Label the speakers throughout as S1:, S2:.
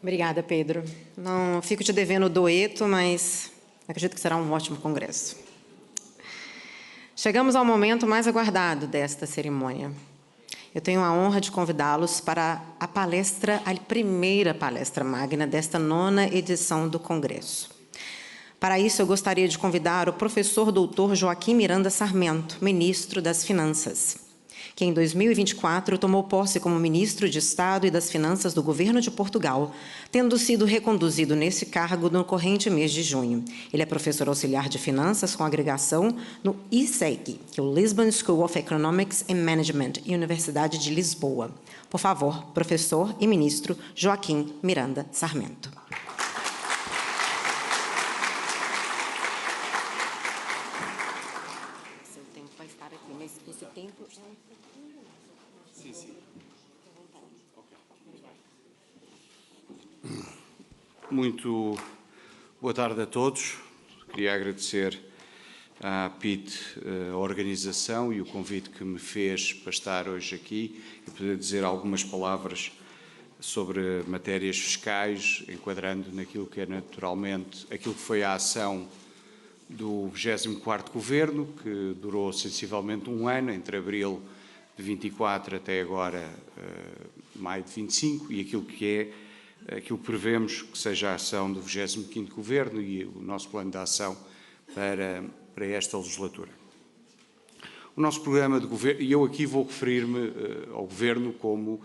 S1: Obrigada, Pedro. Não fico te devendo o dueto, mas acredito que será um ótimo congresso. Chegamos ao momento mais aguardado desta cerimônia. Eu tenho a honra de convidá-los para a primeira palestra magna desta 9ª edição do Congresso. Para isso, eu gostaria de convidar o professor doutor Joaquim Miranda Sarmento, ministro das Finanças, que em 2024 tomou posse como ministro de Estado e das Finanças do governo de Portugal, tendo sido reconduzido nesse cargo no corrente mês de junho. Ele é professor auxiliar de Finanças com agregação no ISEG, que é o Lisbon School of Economics and Management, e Universidade de Lisboa. Por favor, professor e ministro Joaquim Miranda Sarmento. Seu tempo vai estar aqui, mas esse tempo é um pouquinho...
S2: Sim. Muito boa tarde a todos. Queria agradecer à PIT a organização e o convite que me fez para estar hoje aqui e poder dizer algumas palavras sobre matérias fiscais, enquadrando naquilo que é naturalmente aquilo que foi a ação do 24º Governo, que durou sensivelmente um ano, entre abril de 24 até agora maio de 25, e aquilo que prevemos que seja a ação do 25º Governo e o nosso plano de ação para esta legislatura. O nosso programa de governo, e eu aqui vou referir-me ao Governo como,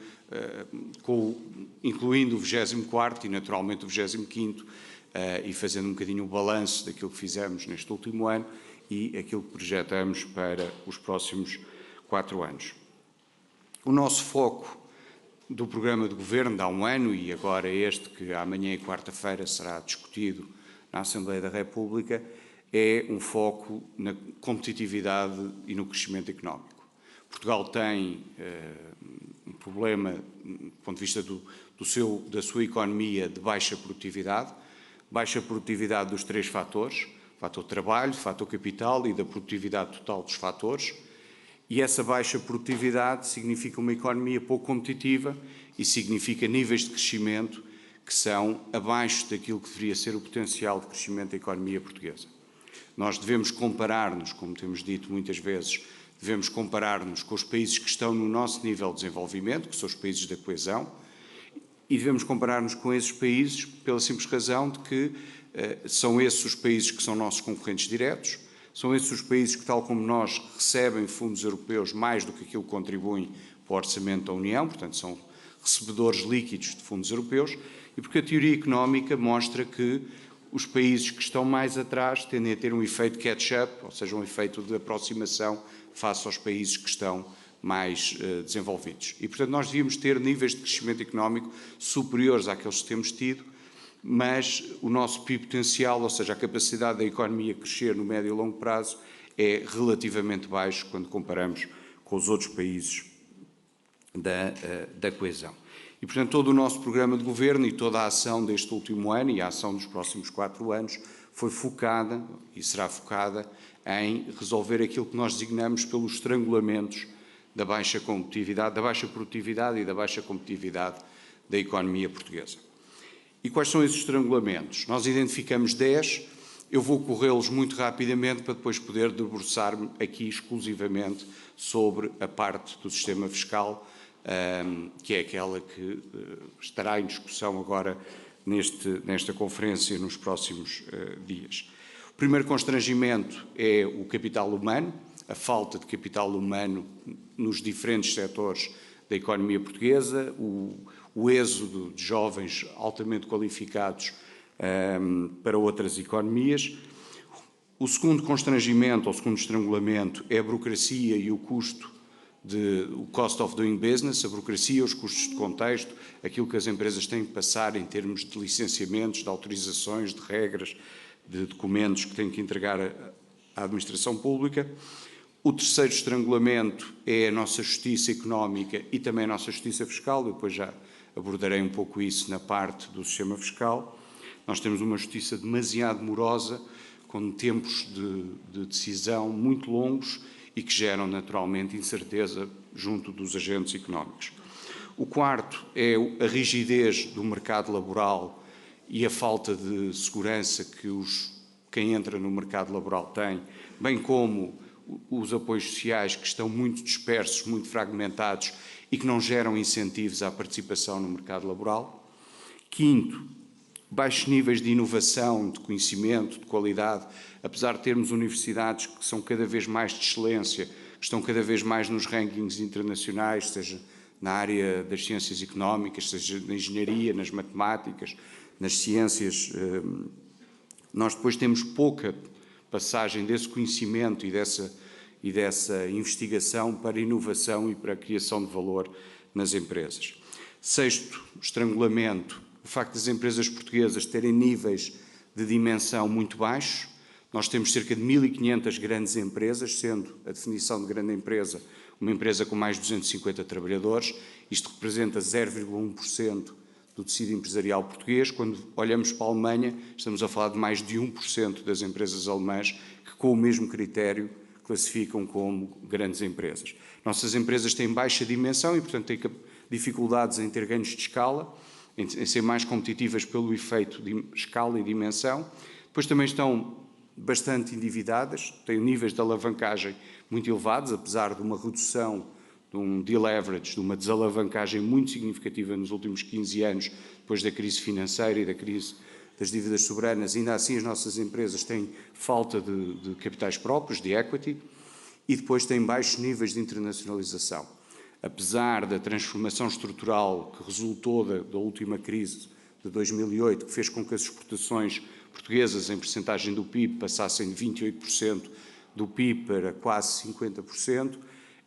S2: incluindo o 24º e naturalmente o 25º, e fazendo um bocadinho o balanço daquilo que fizemos neste último ano e aquilo que projetamos para os próximos 4 anos. O nosso foco do programa de governo de há um ano, e agora este que amanhã e quarta-feira será discutido na Assembleia da República, é um foco na competitividade e no crescimento económico. Portugal tem um problema, do ponto de vista da sua economia, de baixa produtividade dos 3 fatores, fator trabalho, fator capital e da produtividade total dos fatores. E essa baixa produtividade significa uma economia pouco competitiva e significa níveis de crescimento que são abaixo daquilo que deveria ser o potencial de crescimento da economia portuguesa. Nós devemos comparar-nos, como temos dito muitas vezes, devemos comparar-nos com os países que estão no nosso nível de desenvolvimento, que são os países da coesão, e devemos comparar-nos com esses países pela simples razão de que são esses os países que são nossos concorrentes diretos, são esses os países que, tal como nós, recebem fundos europeus mais do que aquilo que contribuem para o orçamento da União, portanto são recebedores líquidos de fundos europeus, e porque a teoria económica mostra que os países que estão mais atrás tendem a ter um efeito catch-up, ou seja, um efeito de aproximação face aos países que estão mais desenvolvidos. E, portanto, nós devíamos ter níveis de crescimento económico superiores àqueles que temos tido, mas o nosso PIB potencial, ou seja, a capacidade da economia crescer no médio e longo prazo, é relativamente baixo quando comparamos com os outros países da coesão. E, portanto, todo o nosso programa de governo e toda a ação deste último ano e a ação dos próximos 4 anos foi focada e será focada em resolver aquilo que nós designamos pelos estrangulamentos da baixa competitividade, da baixa produtividade e da baixa competitividade da economia portuguesa. E quais são esses estrangulamentos? Nós identificamos 10, eu vou corrê-los muito rapidamente para depois poder debruçar-me aqui exclusivamente sobre a parte do sistema fiscal, que é aquela que estará em discussão agora nesta conferência nos próximos dias. O primeiro constrangimento é o capital humano, a falta de capital humano nos diferentes setores da economia portuguesa, o êxodo de jovens altamente qualificados para outras economias. O segundo constrangimento, ou segundo estrangulamento, é a burocracia e o custo, o cost of doing business, a burocracia, os custos de contexto, aquilo que as empresas têm que passar em termos de licenciamentos, de autorizações, de regras, de documentos que têm que entregar à administração pública. O terceiro estrangulamento é a nossa justiça económica e também a nossa justiça fiscal. Eu depois já abordarei um pouco isso na parte do sistema fiscal. Nós temos uma justiça demasiado morosa, com tempos de decisão muito longos e que geram naturalmente incerteza junto dos agentes económicos. O quarto é a rigidez do mercado laboral e a falta de segurança que quem entra no mercado laboral tem, bem como os apoios sociais que estão muito dispersos, muito fragmentados e que não geram incentivos à participação no mercado laboral. Quinto, baixos níveis de inovação, de conhecimento, de qualidade, apesar de termos universidades que são cada vez mais de excelência, que estão cada vez mais nos rankings internacionais, seja na área das ciências económicas, seja na engenharia, nas matemáticas, nas ciências, nós depois temos pouca passagem desse conhecimento e dessa investigação para inovação e para a criação de valor nas empresas. Sexto, estrangulamento, o facto das empresas portuguesas terem níveis de dimensão muito baixos. Nós temos cerca de 1.500 grandes empresas, sendo a definição de grande empresa uma empresa com mais de 250 trabalhadores. Isto representa 0,1% do tecido empresarial português. Quando olhamos para a Alemanha, estamos a falar de mais de 1% das empresas alemãs que, com o mesmo critério, classificam como grandes empresas. Nossas empresas têm baixa dimensão e, portanto, têm dificuldades em ter ganhos de escala, em ser mais competitivas pelo efeito de escala e dimensão. Depois também estão bastante endividadas, têm níveis de alavancagem muito elevados, apesar de uma redução, de um deleverage, de uma desalavancagem muito significativa nos últimos 15 anos, depois da crise financeira e da crise das dívidas soberanas. Ainda assim, as nossas empresas têm falta de capitais próprios, de equity, e depois têm baixos níveis de internacionalização. Apesar da transformação estrutural que resultou da última crise de 2008, que fez com que as exportações portuguesas, em percentagem do PIB, passassem de 28% do PIB para quase 50%,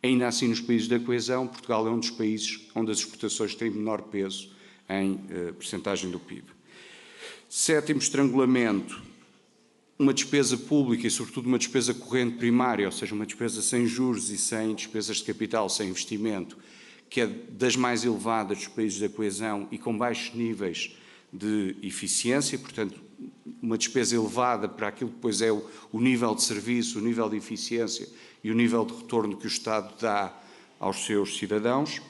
S2: ainda assim, nos países da coesão, Portugal é um dos países onde as exportações têm menor peso em percentagem do PIB. Sétimo estrangulamento, uma despesa pública e, sobretudo, uma despesa corrente primária, ou seja, uma despesa sem juros e sem despesas de capital, sem investimento, que é das mais elevadas dos países da coesão e com baixos níveis de eficiência, portanto, uma despesa elevada para aquilo que depois é o nível de serviço, o nível de eficiência e o nível de retorno que o Estado dá aos seus cidadãos.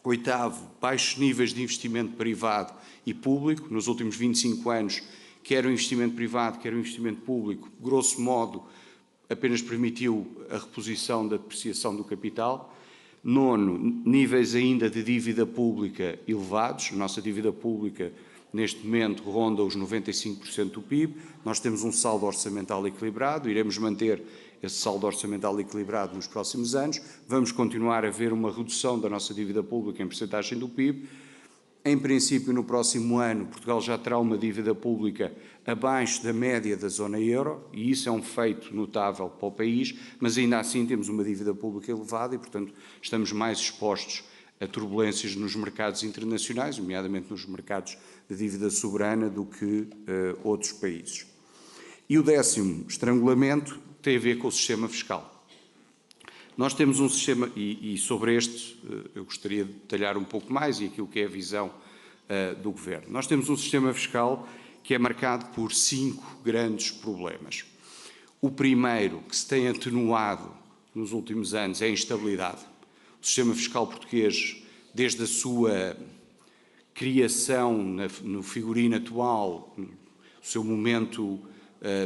S2: Oitavo, baixos níveis de investimento privado e público. Nos últimos 25 anos, quer o investimento privado, quer o investimento público, grosso modo, apenas permitiu a reposição da depreciação do capital. Nono, níveis ainda de dívida pública elevados. A nossa dívida pública, neste momento, ronda os 95% do PIB. Nós temos um saldo orçamental equilibrado, iremos manter esse saldo orçamental equilibrado nos próximos anos. Vamos continuar a ver uma redução da nossa dívida pública em percentagem do PIB. Em princípio, no próximo ano, Portugal já terá uma dívida pública abaixo da média da zona euro, e isso é um feito notável para o país, mas ainda assim temos uma dívida pública elevada e, portanto, estamos mais expostos a turbulências nos mercados internacionais, nomeadamente nos mercados de dívida soberana, do que outros países. E o décimo estrangulamento tem a ver com o sistema fiscal. Nós temos um sistema, e sobre este eu gostaria de detalhar um pouco mais, e aquilo que é a visão do Governo. Nós temos um sistema fiscal que é marcado por 5 grandes problemas. O primeiro, que se tem atenuado nos últimos anos, é a instabilidade. O sistema fiscal português, desde a sua criação no figurino atual, no seu momento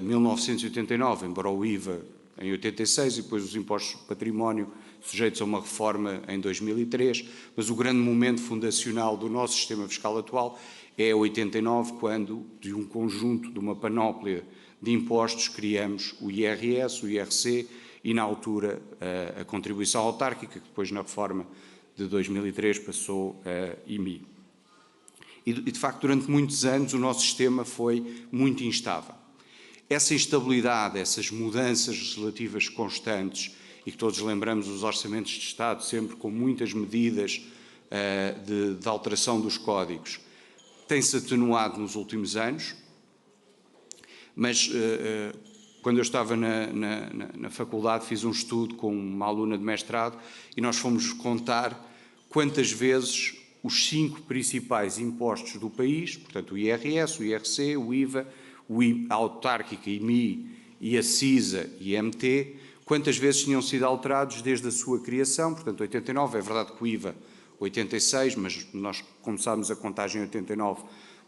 S2: 1989, embora o IVA em 86 e depois os impostos de património sujeitos a uma reforma em 2003, mas o grande momento fundacional do nosso sistema fiscal atual é 89, quando, de um conjunto, de uma panóplia de impostos, criamos o IRS, o IRC e, na altura, a contribuição autárquica, que depois, na reforma de 2003, passou a IMI. E, de facto, durante muitos anos o nosso sistema foi muito instável. Essa instabilidade, essas mudanças legislativas constantes, e que todos lembramos os orçamentos de Estado sempre com muitas medidas de alteração dos códigos, tem-se atenuado nos últimos anos, mas quando eu estava na faculdade fiz um estudo com uma aluna de mestrado e nós fomos contar quantas vezes os 5 principais impostos do país, portanto o IRS, o IRC, o IVA, a autárquica, IMI e a CISA e IMT, quantas vezes tinham sido alterados desde a sua criação. Portanto, 89, é verdade que o IVA 86, mas nós começámos a contagem em 89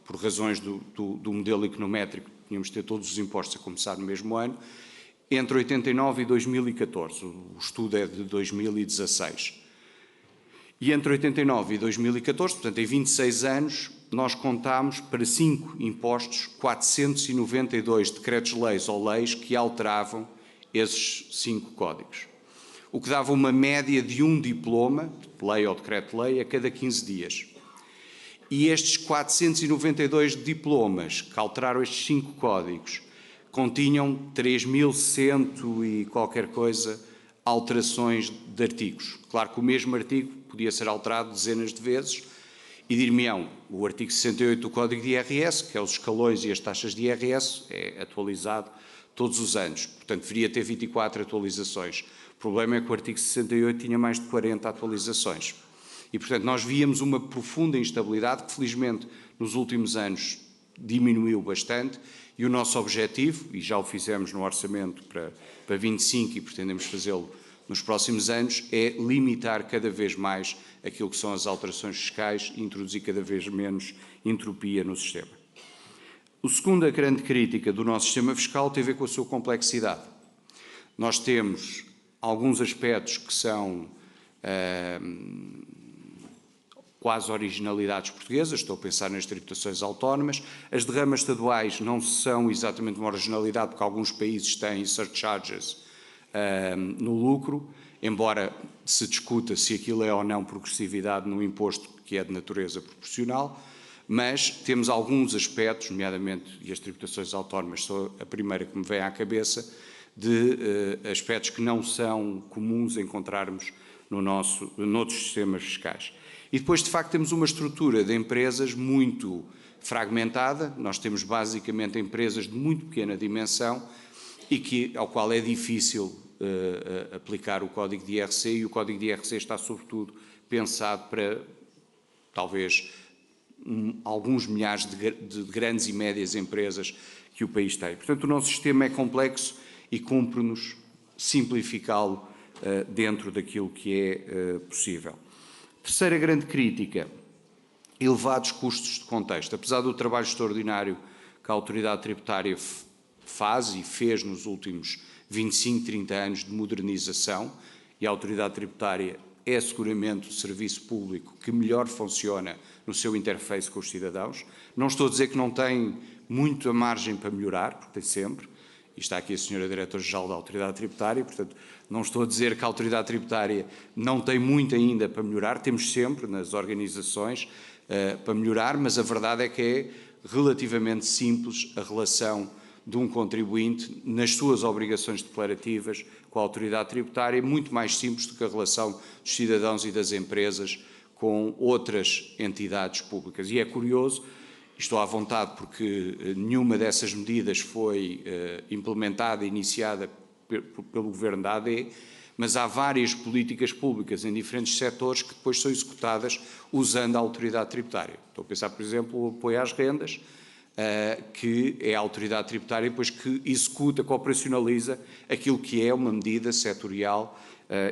S2: por razões do modelo econométrico, tínhamos de ter todos os impostos a começar no mesmo ano, entre 89 e 2014, o estudo é de 2016. E entre 89 e 2014, portanto em 26 anos, nós contámos para 5 impostos 492 decretos-leis ou leis que alteravam esses 5 códigos. O que dava uma média de um diploma, de lei ou decreto-lei, a cada 15 dias. E estes 492 diplomas que alteraram estes 5 códigos continham 3.100 e qualquer coisa alterações de artigos. Claro que o mesmo artigo podia ser alterado dezenas de vezes e dir-me-ão, o artigo 68 do Código de IRS, que é os escalões e as taxas de IRS, é atualizado todos os anos, portanto deveria ter 24 atualizações. O problema é que o artigo 68 tinha mais de 40 atualizações. E, portanto, nós víamos uma profunda instabilidade que, felizmente, nos últimos anos diminuiu bastante e o nosso objetivo, e já o fizemos no orçamento para 25 e pretendemos fazê-lo nos próximos anos, é limitar cada vez mais aquilo que são as alterações fiscais e introduzir cada vez menos entropia no sistema. A segunda grande crítica do nosso sistema fiscal tem a ver com a sua complexidade. Nós temos alguns aspectos que são quase originalidades portuguesas, estou a pensar nas tributações autónomas. As derramas estaduais não são exatamente uma originalidade, porque alguns países têm surcharges no lucro, embora se discuta se aquilo é ou não progressividade no imposto que é de natureza proporcional, mas temos alguns aspectos, nomeadamente, e as tributações autónomas são a primeira que me vem à cabeça, de aspectos que não são comuns encontrarmos noutros sistemas fiscais. E depois, de facto, temos uma estrutura de empresas muito fragmentada. Nós temos basicamente empresas de muito pequena dimensão e ao qual é difícil aplicar o Código de IRC, e o Código de IRC está, sobretudo, pensado para, talvez, alguns milhares de grandes e médias empresas que o país tem. Portanto, o nosso sistema é complexo e cumpre-nos simplificá-lo dentro daquilo que é possível. Terceira grande crítica, elevados custos de contexto. Apesar do trabalho extraordinário que a autoridade tributária faz e fez nos últimos 25, 30 anos de modernização, e a autoridade tributária é seguramente o serviço público que melhor funciona no seu interface com os cidadãos. Não estou a dizer que não tem muita margem para melhorar, porque tem sempre. E está aqui a senhora Diretora-Geral da Autoridade Tributária, portanto, não estou a dizer que a Autoridade Tributária não tem muito ainda para melhorar, temos sempre nas organizações para melhorar, mas a verdade é que é relativamente simples a relação de um contribuinte nas suas obrigações declarativas com a Autoridade Tributária, muito mais simples do que a relação dos cidadãos e das empresas com outras entidades públicas. E é curioso, estou à vontade porque nenhuma dessas medidas foi implementada, iniciada pelo Governo da AD, mas há várias políticas públicas em diferentes setores que depois são executadas usando a autoridade tributária. Estou a pensar, por exemplo, o apoio às rendas, que é a autoridade tributária depois que executa, que operacionaliza aquilo que é uma medida setorial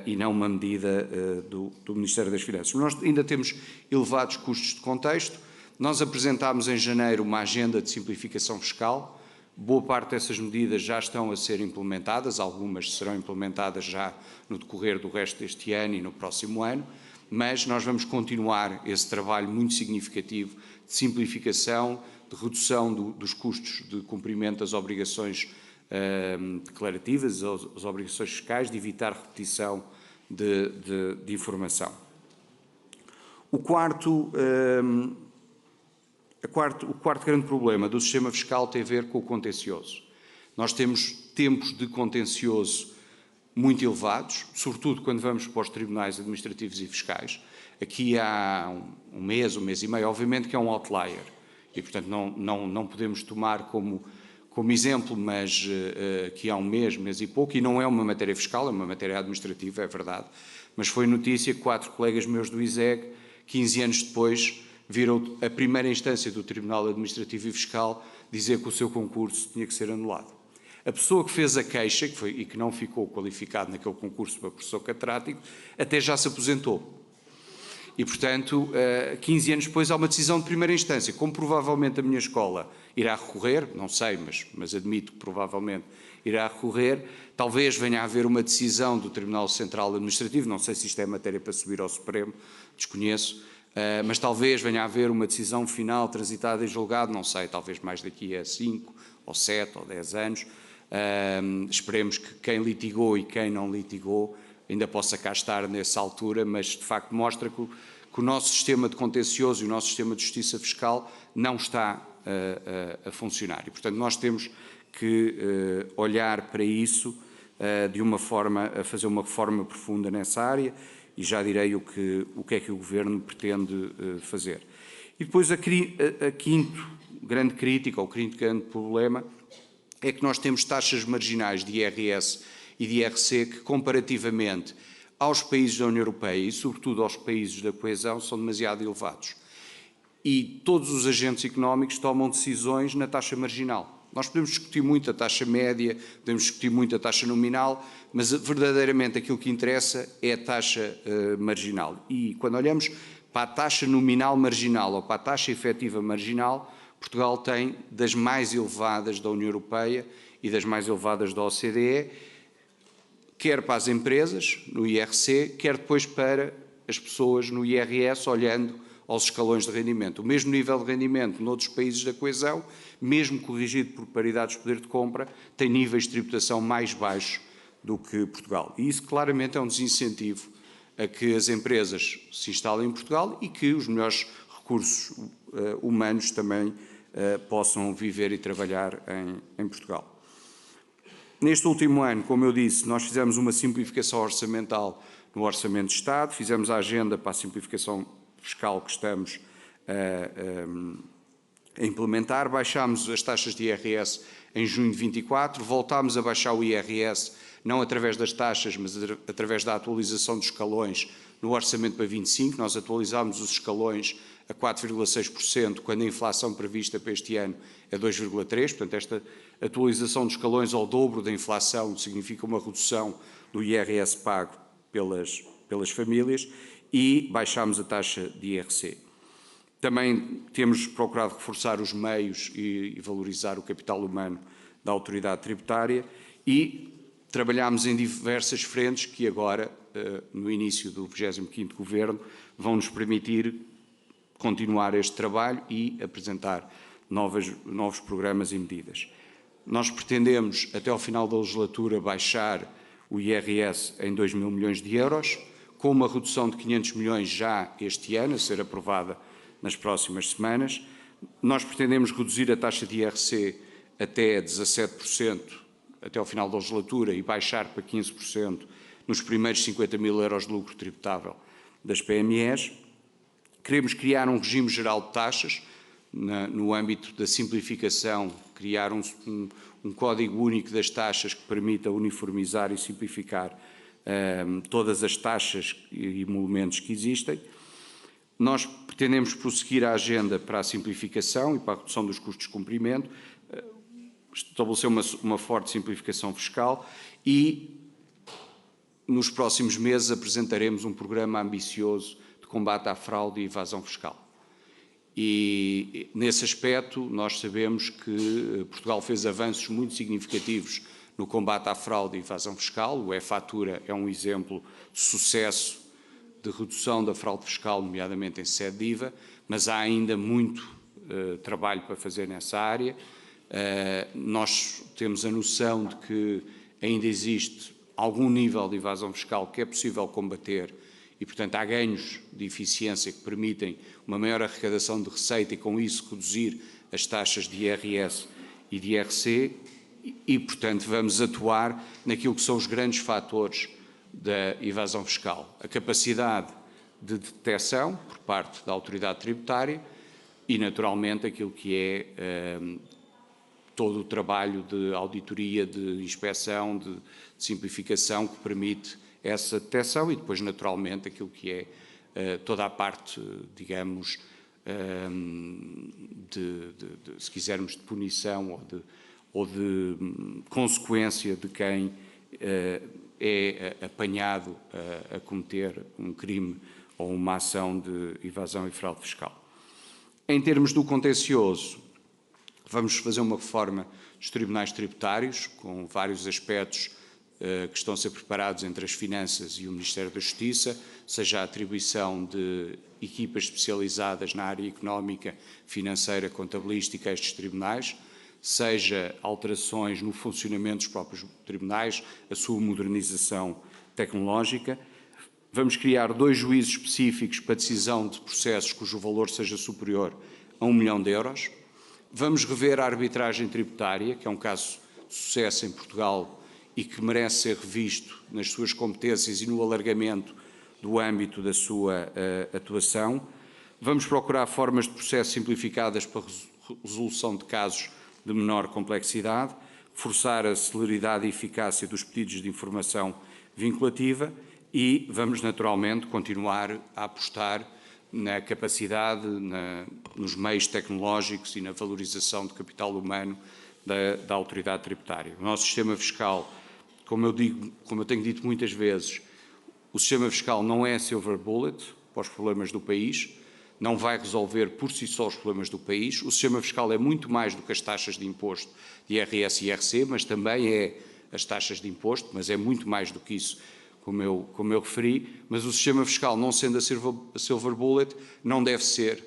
S2: e não uma medida do Ministério das Finanças. Nós ainda temos elevados custos de contexto. Nós apresentámos em janeiro uma agenda de simplificação fiscal. Boa parte dessas medidas já estão a ser implementadas, algumas serão implementadas já no decorrer do resto deste ano e no próximo ano, mas nós vamos continuar esse trabalho muito significativo de simplificação, de redução dos custos de cumprimento das obrigações declarativas, as obrigações fiscais, de evitar repetição de informação. O quarto grande problema do sistema fiscal tem a ver com o contencioso. Nós temos tempos de contencioso muito elevados, sobretudo quando vamos para os tribunais administrativos e fiscais. Aqui há um mês e meio, obviamente que é um outlier, e portanto não podemos tomar como exemplo, mas aqui há um mês e pouco, e não é uma matéria fiscal, é uma matéria administrativa, é verdade, mas foi notícia que 4 colegas meus do ISEG, 15 anos depois, viram a primeira instância do Tribunal Administrativo e Fiscal dizer que o seu concurso tinha que ser anulado. A pessoa que fez a queixa, e que não ficou qualificado naquele concurso para professor catedrático, até já se aposentou. E, portanto, 15 anos depois há uma decisão de primeira instância. Como provavelmente a minha escola irá recorrer, não sei, mas admito que provavelmente irá recorrer, talvez venha a haver uma decisão do Tribunal Central Administrativo, não sei se isto é matéria para subir ao Supremo, desconheço, mas talvez venha a haver uma decisão final transitada em julgado, não sei, talvez mais daqui a 5, ou 7, ou 10 anos. Esperemos que quem litigou e quem não litigou ainda possa cá estar nessa altura, mas de facto mostra que o nosso sistema de contencioso e o nosso sistema de justiça fiscal não está a funcionar. E, portanto, nós temos que olhar para isso de uma forma, a fazer uma reforma profunda nessa área, e já direi o que é que o Governo pretende fazer. E depois a quinto grande crítica, ou quinto grande problema, é que nós temos taxas marginais de IRS e de IRC que, comparativamente aos países da União Europeia e, sobretudo, aos países da coesão, são demasiado elevados. E todos os agentes económicos tomam decisões na taxa marginal. Nós podemos discutir muito a taxa média, podemos discutir muito a taxa nominal, mas verdadeiramente aquilo que interessa é a taxa marginal. E quando olhamos para a taxa nominal marginal ou para a taxa efetiva marginal, Portugal tem das mais elevadas da União Europeia e das mais elevadas da OCDE, quer para as empresas, no IRC, quer depois para as pessoas no IRS, olhando aos escalões de rendimento. O mesmo nível de rendimento noutros países da coesão, mesmo corrigido por paridades de poder de compra, tem níveis de tributação mais baixos do que Portugal. E isso claramente é um desincentivo a que as empresas se instalem em Portugal e que os melhores recursos humanos também possam viver e trabalhar em Portugal. Neste último ano, como eu disse, nós fizemos uma simplificação orçamental no Orçamento de Estado, fizemos a agenda para a simplificação fiscal que estamos a implementar, baixámos as taxas de IRS em junho de 24, voltámos a baixar o IRS, não através das taxas, mas através da atualização dos escalões no Orçamento para 25, nós atualizámos os escalões a 4,6%, quando a inflação prevista para este ano é 2,3%, portanto esta atualização dos escalões ao dobro da inflação significa uma redução do IRS pago pelas famílias e baixámos a taxa de IRC. Também temos procurado reforçar os meios e valorizar o capital humano da autoridade tributária e trabalhámos em diversas frentes que agora, no início do 25º Governo, vão nos permitir continuar este trabalho e apresentar novos programas e medidas. Nós pretendemos, até ao final da legislatura, baixar o IRS em 2 mil milhões de euros, com uma redução de 500 milhões já este ano, a ser aprovada nas próximas semanas. Nós pretendemos reduzir a taxa de IRC até 17%, até ao final da legislatura, e baixar para 15% nos primeiros 50 mil euros de lucro tributável das PMEs. Queremos criar um regime geral de taxas, no âmbito da simplificação, criar um código único das taxas que permita uniformizar e simplificar todas as taxas e emolumentos que existem. Nós pretendemos prosseguir a agenda para a simplificação e para a redução dos custos de cumprimento, estabelecer uma forte simplificação fiscal e, nos próximos meses, apresentaremos um programa ambicioso de combate à fraude e evasão fiscal. E, nesse aspecto, nós sabemos que Portugal fez avanços muito significativos no combate à fraude e evasão fiscal. O e-fatura é um exemplo de sucesso de redução da fraude fiscal, nomeadamente em sede de IVA, mas há ainda muito trabalho para fazer nessa área. Nós temos a noção de que ainda existe algum nível de evasão fiscal que é possível combater e, portanto, há ganhos de eficiência que permitem uma maior arrecadação de receita e, com isso, reduzir as taxas de IRS e de IRC e, portanto, vamos atuar naquilo que são os grandes fatores da evasão fiscal. A capacidade de detecção por parte da autoridade tributária e, naturalmente, aquilo que é todo o trabalho de auditoria, de inspeção, de simplificação que permite essa detecção e depois, naturalmente, aquilo que é toda a parte, digamos, se quisermos, de punição ou de consequência de quem é apanhado a cometer um crime ou uma ação de evasão e fraude fiscal. Em termos do contencioso, vamos fazer uma reforma dos tribunais tributários, com vários aspectos que estão a ser preparados entre as Finanças e o Ministério da Justiça, seja a atribuição de equipas especializadas na área económica, financeira, contabilística a estes tribunais, seja alterações no funcionamento dos próprios tribunais, a sua modernização tecnológica. Vamos criar 2 juízes específicos para decisão de processos cujo valor seja superior a 1 milhão de euros. Vamos rever a arbitragem tributária, que é um caso de sucesso em Portugal e que merece ser revisto nas suas competências e no alargamento do âmbito da sua atuação. Vamos procurar formas de processo simplificadas para a resolução de casos de menor complexidade, forçar a celeridade e eficácia dos pedidos de informação vinculativa e vamos, naturalmente, continuar a apostar na capacidade, nos meios tecnológicos e na valorização do capital humano da autoridade tributária. O nosso sistema fiscal, como eu tenho dito muitas vezes, o sistema fiscal não é silver bullet para os problemas do país, não vai resolver por si só os problemas do país. O sistema fiscal é muito mais do que as taxas de imposto de IRS e IRC, mas também é as taxas de imposto, mas é muito mais do que isso, como eu referi. Mas o sistema fiscal, não sendo a silver bullet, não deve ser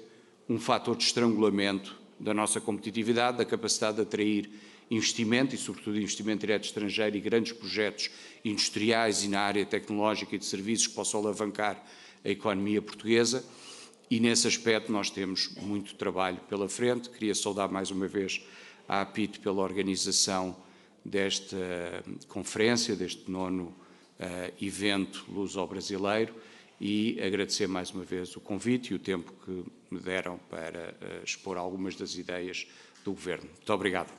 S2: um fator de estrangulamento da nossa competitividade, da capacidade de atrair investimento e, sobretudo, investimento direto estrangeiro e grandes projetos industriais e na área tecnológica e de serviços que possam alavancar a economia portuguesa. E, nesse aspecto, nós temos muito trabalho pela frente. Queria saudar mais uma vez a APIT pela organização desta conferência, deste 9º evento luso-brasileiro e agradecer mais uma vez o convite e o tempo que me deram para expor algumas das ideias do Governo. Muito obrigado.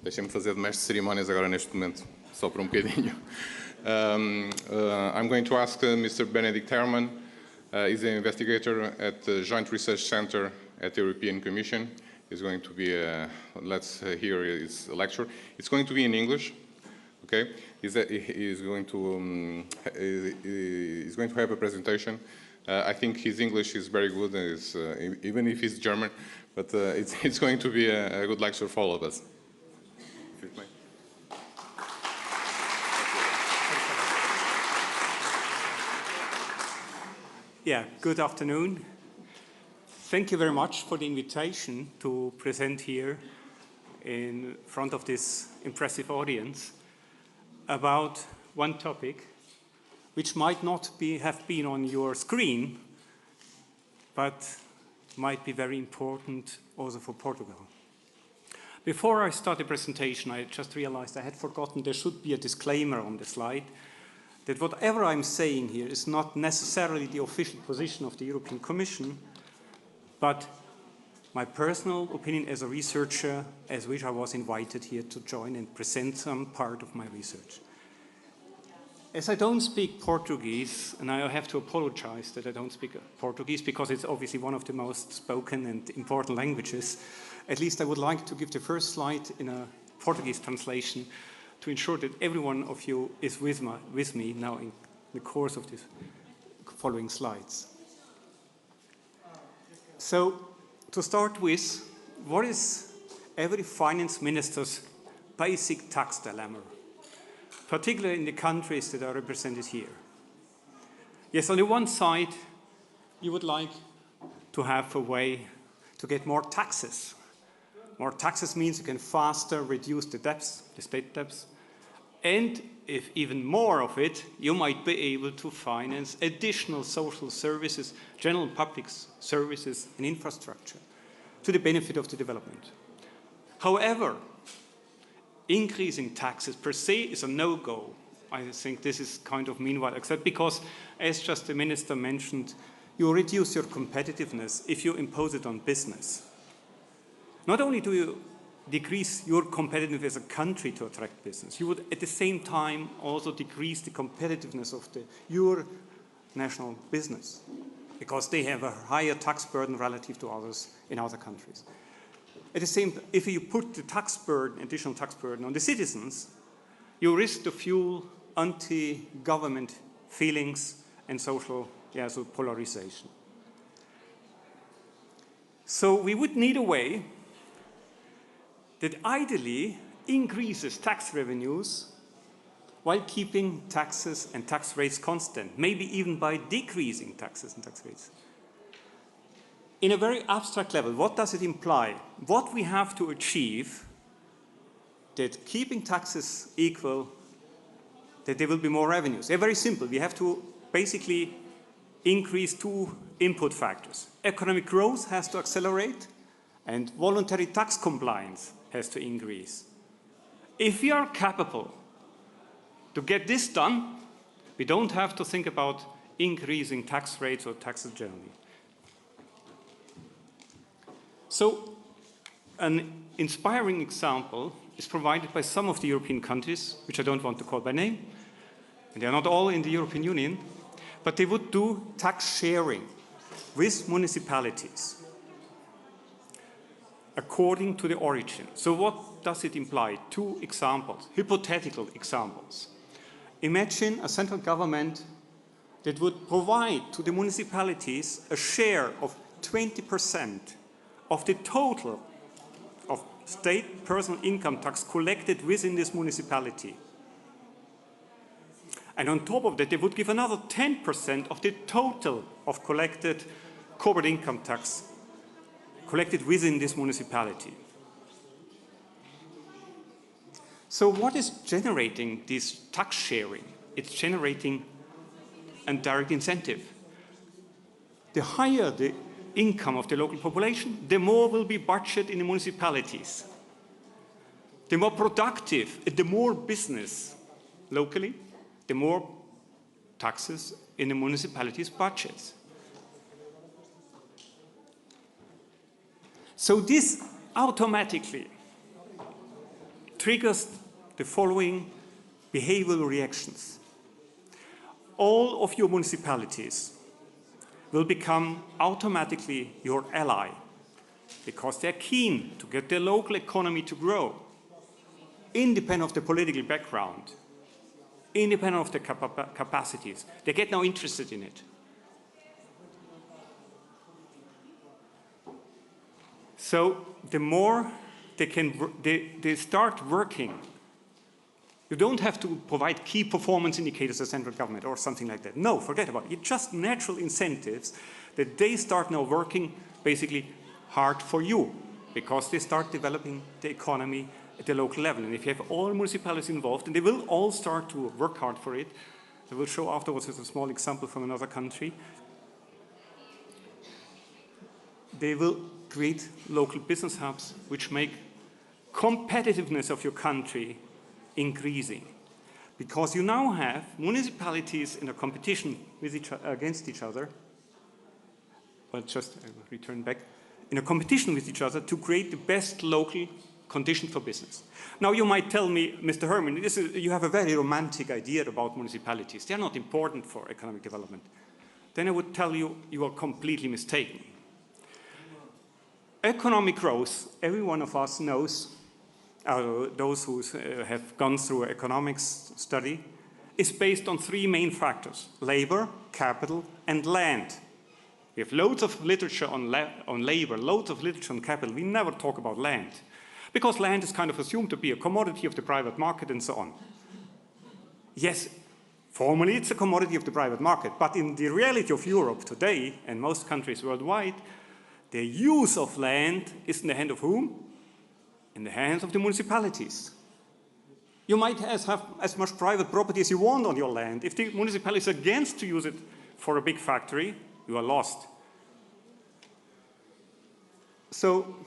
S3: Deixem-me fazer de mestre de cerimónias agora neste momento, só por um bocadinho. I'm going to ask Mr. Benedict Herman. He's an investigator at the Joint Research Center at the European Commission. He's going to be, let's hear his lecture. It's going to be in English, okay? He's going to have a presentation. I think his English is very good, even if he's German, but it's going to be a good lecture for all of us.
S4: Yeah, good afternoon. Thank you very much for the invitation to present here in front of this impressive audience about one topic which might not have been on your screen, but might be very important also for Portugal. Before I start the presentation, I just realized I had forgotten there should be a disclaimer on the slide that whatever I'm saying here is not necessarily the official position of the European Commission, but my personal opinion as a researcher, as which I was invited here to join and present some part of my research. As I don't speak Portuguese, and I have to apologize that I don't speak Portuguese because it's obviously one of the most spoken and important languages, at least I would like to give the first slide in a Portuguese translation to ensure that every one of you is with me now in the course of these following slides. So, to start with, what is every finance minister's basic tax dilemma, particularly in the countries that are represented here? Yes, on the one side, you would like to have a way to get more taxes. More taxes means you can faster reduce the debts, the state debts, and if even more of it, you might be able to finance additional social services, general public services and infrastructure to the benefit of the development. However, increasing taxes per se is a no-go. I think this is kind of meanwhile, except because, as just the minister mentioned, you reduce your competitiveness if you impose it on business. Not only do you decrease your competitiveness as a country to attract business, you would at the same time also decrease the competitiveness of your national business, because they have a higher tax burden relative to others in other countries. At the same time, if you put the tax burden, additional tax burden on the citizens, you risk to fuel anti-government feelings and social polarization. So we would need a way that ideally increases tax revenues while keeping taxes and tax rates constant, maybe even by decreasing taxes and tax rates. In a very abstract level, what does it imply? What we have to achieve that keeping taxes equal, that there will be more revenues. They're very simple. We have to basically increase two input factors. Economic growth has to accelerate, and voluntary tax compliance has to increase. If we are capable to get this done, we don't have to think about increasing tax rates or taxes generally. So, an inspiring example is provided by some of the European countries, which I don't want to call by name, and they are not all in the European Union, but they would do tax sharing with municipalities according to the origin. So what does it imply? Two examples, hypothetical examples. Imagine a central government that would provide to the municipalities a share of 20% of the total of state personal income tax collected within this municipality. And on top of that, they would give another 10% of the total of collected corporate income tax collected within this municipality. So what is generating this tax sharing? It's generating a direct incentive. The higher the income of the local population, the more will be budgeted in the municipalities. The more productive, the more business locally, the more taxes in the municipalities' budgets. So this automatically triggers the following behavioral reactions. All of your municipalities will become automatically your ally because they're keen to get their local economy to grow, independent of the political background, independent of the capacities. They get now interested in it. So the more they start working, you don't have to provide key performance indicators as central government or something like that. No, forget about it. It's just natural incentives that they start now working basically hard for you because they start developing the economy at the local level. And if you have all municipalities involved, and they will all start to work hard for it, I will show afterwards as a small example from another country, they will create local business hubs which make competitiveness of your country increasing. Because you now have municipalities in a competition with against each other, well, just return back, in a competition with each other to create the best local condition for business. Now you might tell me, Mr. Herman, you have a very romantic idea about municipalities. They're not important for economic development. Then I would tell you, you are completely mistaken. Economic growth, every one of us knows, those who have gone through economics study, is based on three main factors: labor, capital, and land. We have loads of literature on labor, loads of literature on capital. We never talk about land, because land is kind of assumed to be a commodity of the private market and so on. Yes, formally it's a commodity of the private market, but in the reality of Europe today, and most countries worldwide, the use of land is in the hand of whom? In the hands of the municipalities. You might have as much private property as you want on your land. If the municipality is against to use it for a big factory, you are lost. So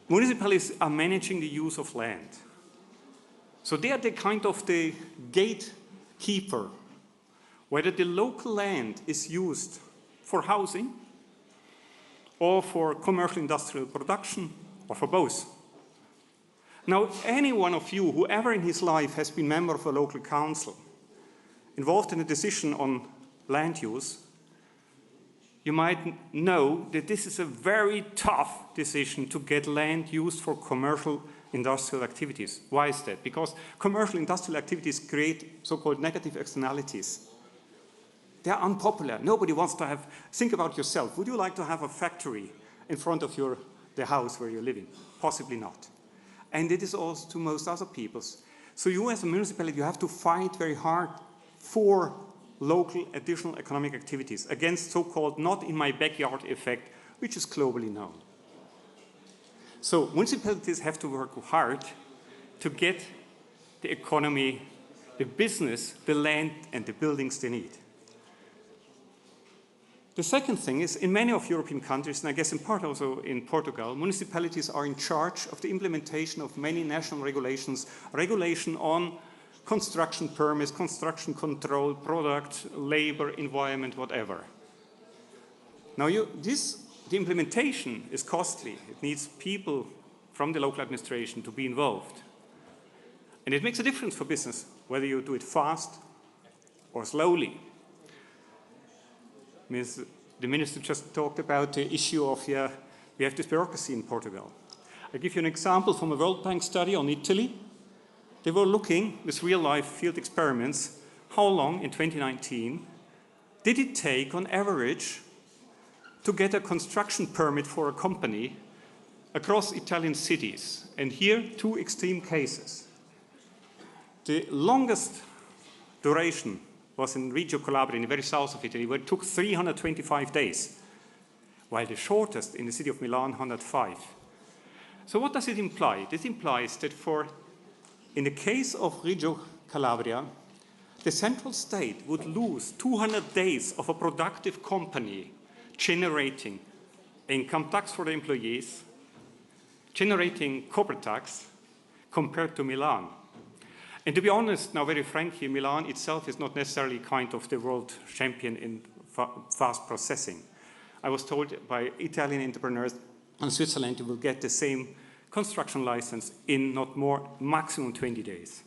S4: municipalities are managing the use of land. So they are the kind of the gatekeeper, whether the local land is used for housing or for commercial industrial production or for both. Now, any one of you, whoever in his life has been member of a local council, involved in a decision on land use, you might know that this is a very tough decision to get land used for commercial industrial activities. Why is that? Because commercial industrial activities create so-called negative externalities. They are unpopular. Nobody wants to have, think about yourself. Would you like to have a factory in front of the house where you're living? Possibly not. And it is also to most other peoples. So you as a municipality, you have to fight very hard for local additional economic activities against so-called not in my backyard effect, which is globally known. So municipalities have to work hard to get the economy, the business, the land and the buildings they need. The second thing is, in many of European countries, and I guess in part also in Portugal, municipalities are in charge of the implementation of many national regulations, regulation on construction permits, construction control, product, labor, environment, whatever. Now, the implementation is costly. It needs people from the local administration to be involved. And it makes a difference for business, whether you do it fast or slowly. The minister just talked about the issue of, we have this bureaucracy in Portugal. I'll give you an example from a World Bank study on Italy. They were looking with real-life field experiments, how long in 2019 did it take on average to get a construction permit for a company across Italian cities. And here, two extreme cases. The longest duration was in Reggio Calabria, in the very south of Italy, where it took 325 days, while the shortest in the city of Milan, 105. So what does it imply? This implies that in the case of Reggio Calabria, the central state would lose 200 days of a productive company generating income tax for the employees, generating corporate tax, compared to Milan. And to be honest, now very frankly, Milan itself is not necessarily kind of the world champion in fast processing. I was told by Italian entrepreneurs in Switzerland you will get the same construction license in not more, maximum 20 days.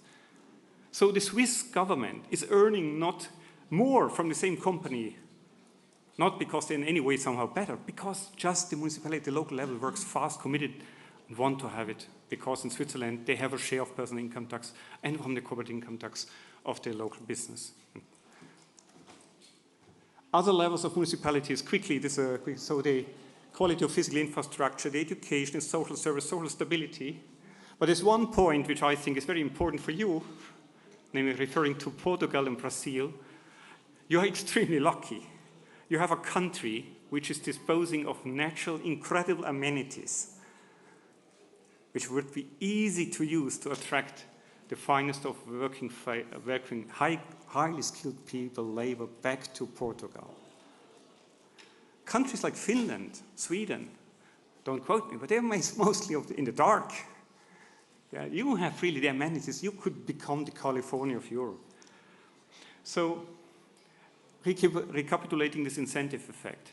S4: So the Swiss government is earning not more from the same company, not because they're in any way somehow better, because just the municipality, the local level works fast, committed, and want to have it, because in Switzerland they have a share of personal income tax and from the corporate income tax of the local business. Other levels of municipalities, quickly, so the quality of physical infrastructure, the education, social service, social stability. But there's one point which I think is very important for you, namely referring to Portugal and Brazil. You are extremely lucky. You have a country which is disposing of natural, incredible amenities, which would be easy to use to attract the finest of working highly skilled people, labor, back to Portugal. Countries like Finland, Sweden, don't quote me, but they're mostly in the dark. Yeah, you have really the amenities. You could become the California of Europe. So, recapitulating this incentive effect.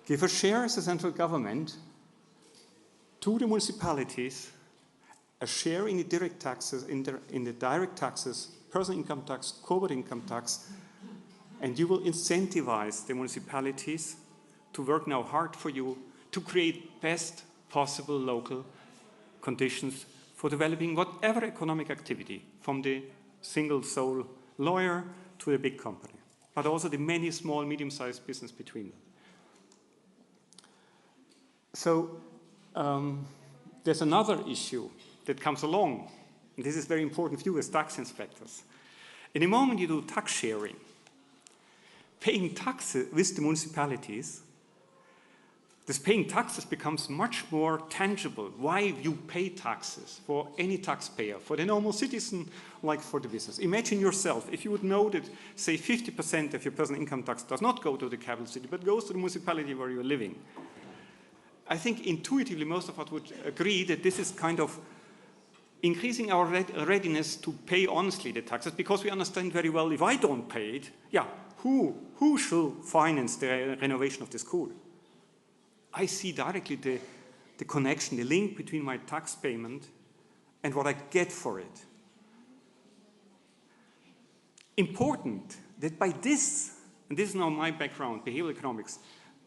S4: Give a share as a central government to the municipalities, a share in the direct taxes, in the direct taxes, personal income tax, corporate income tax, and you will incentivize the municipalities to work now hard for you to create best possible local conditions for developing whatever economic activity, from the single sole lawyer to the big company, but also the many small, medium-sized business between them. So there's another issue that comes along, and this is very important for you as tax inspectors. In the moment you do tax sharing, paying taxes with the municipalities, this paying taxes becomes much more tangible. Why you pay taxes for any taxpayer, for the normal citizen, like for the business. Imagine yourself, if you would know that, say, 50% of your personal income tax does not go to the capital city, but goes to the municipality where you're living. I think intuitively most of us would agree that this is kind of increasing our readiness to pay honestly the taxes, because we understand very well, if I don't pay it, yeah, who should finance the renovation of the school? I see directly the connection, the link between my tax payment and what I get for it. Important that by this, and this is now my background, behavioral economics,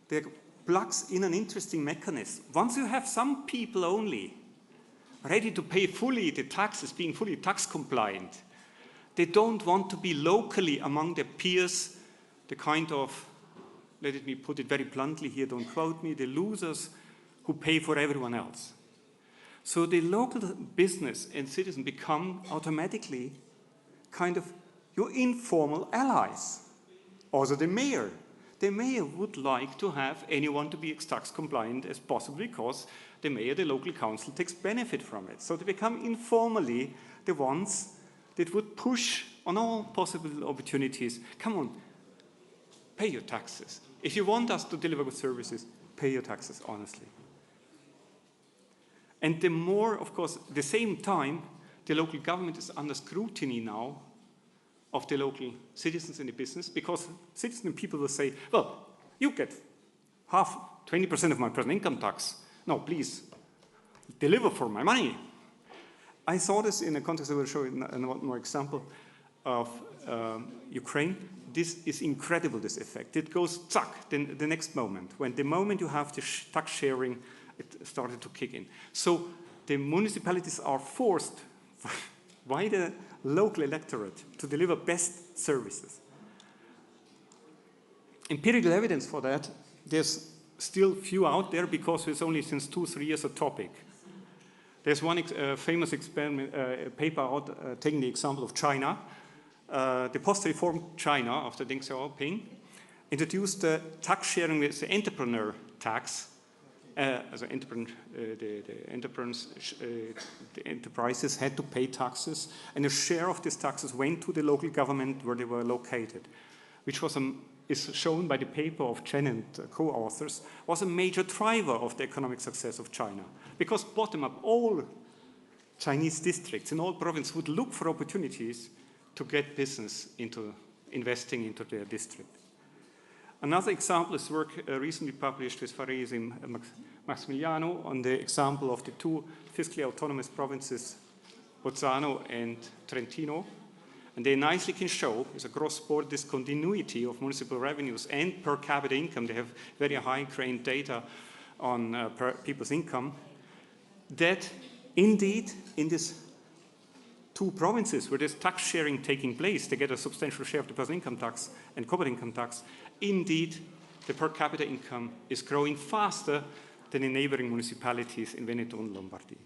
S4: there plugs in an interesting mechanism. Once you have some people only ready to pay fully the taxes, being fully tax compliant, they don't want to be locally among their peers, the kind of, let me put it very bluntly here, don't quote me, the losers who pay for everyone else. So the local business and citizen become automatically kind of your informal allies. Also the mayor. The mayor would like to have anyone to be as tax compliant as possible, because the mayor, the local council, takes benefit from it. So they become informally the ones that would push on all possible opportunities. Come on, pay your taxes. If you want us to deliver good services, pay your taxes honestly. And the more, of course, at the same time, the local government is under scrutiny now of the local citizens in the business, because citizens and people will say, well, you get 20% of my personal income tax. No, please, deliver for my money. I saw this in a context. I will show you one more example of Ukraine. This is incredible, this effect. It goes, zack, the next moment. When the moment you have the tax sharing, it started to kick in. So the municipalities are forced by the local electorate to deliver best services. Empirical evidence for that, there's still few out there, because it's only since 2-3 years a topic. There's one famous experiment, paper out taking the example of China. The post-reform China, after Deng Xiaoping, introduced the tax sharing with the entrepreneur tax. The enterprises had to pay taxes, and a share of these taxes went to the local government where they were located, which was is shown by the paper of Chen and co-authors, was a major driver of the economic success of China. Because bottom-up, all Chinese districts in all provinces would look for opportunities to get business into investing into their district. Another example is work recently published with Farese and Maximiliano on the example of the two fiscally autonomous provinces, Bolzano and Trentino. And they nicely can show, with a cross-border discontinuity of municipal revenues and per capita income, they have very high-grained data on people's income, that indeed in these two provinces where there's tax sharing taking place, they get a substantial share of the personal income tax and corporate income tax. Indeed, the per capita income is growing faster than in neighboring municipalities in Veneto and Lombardy.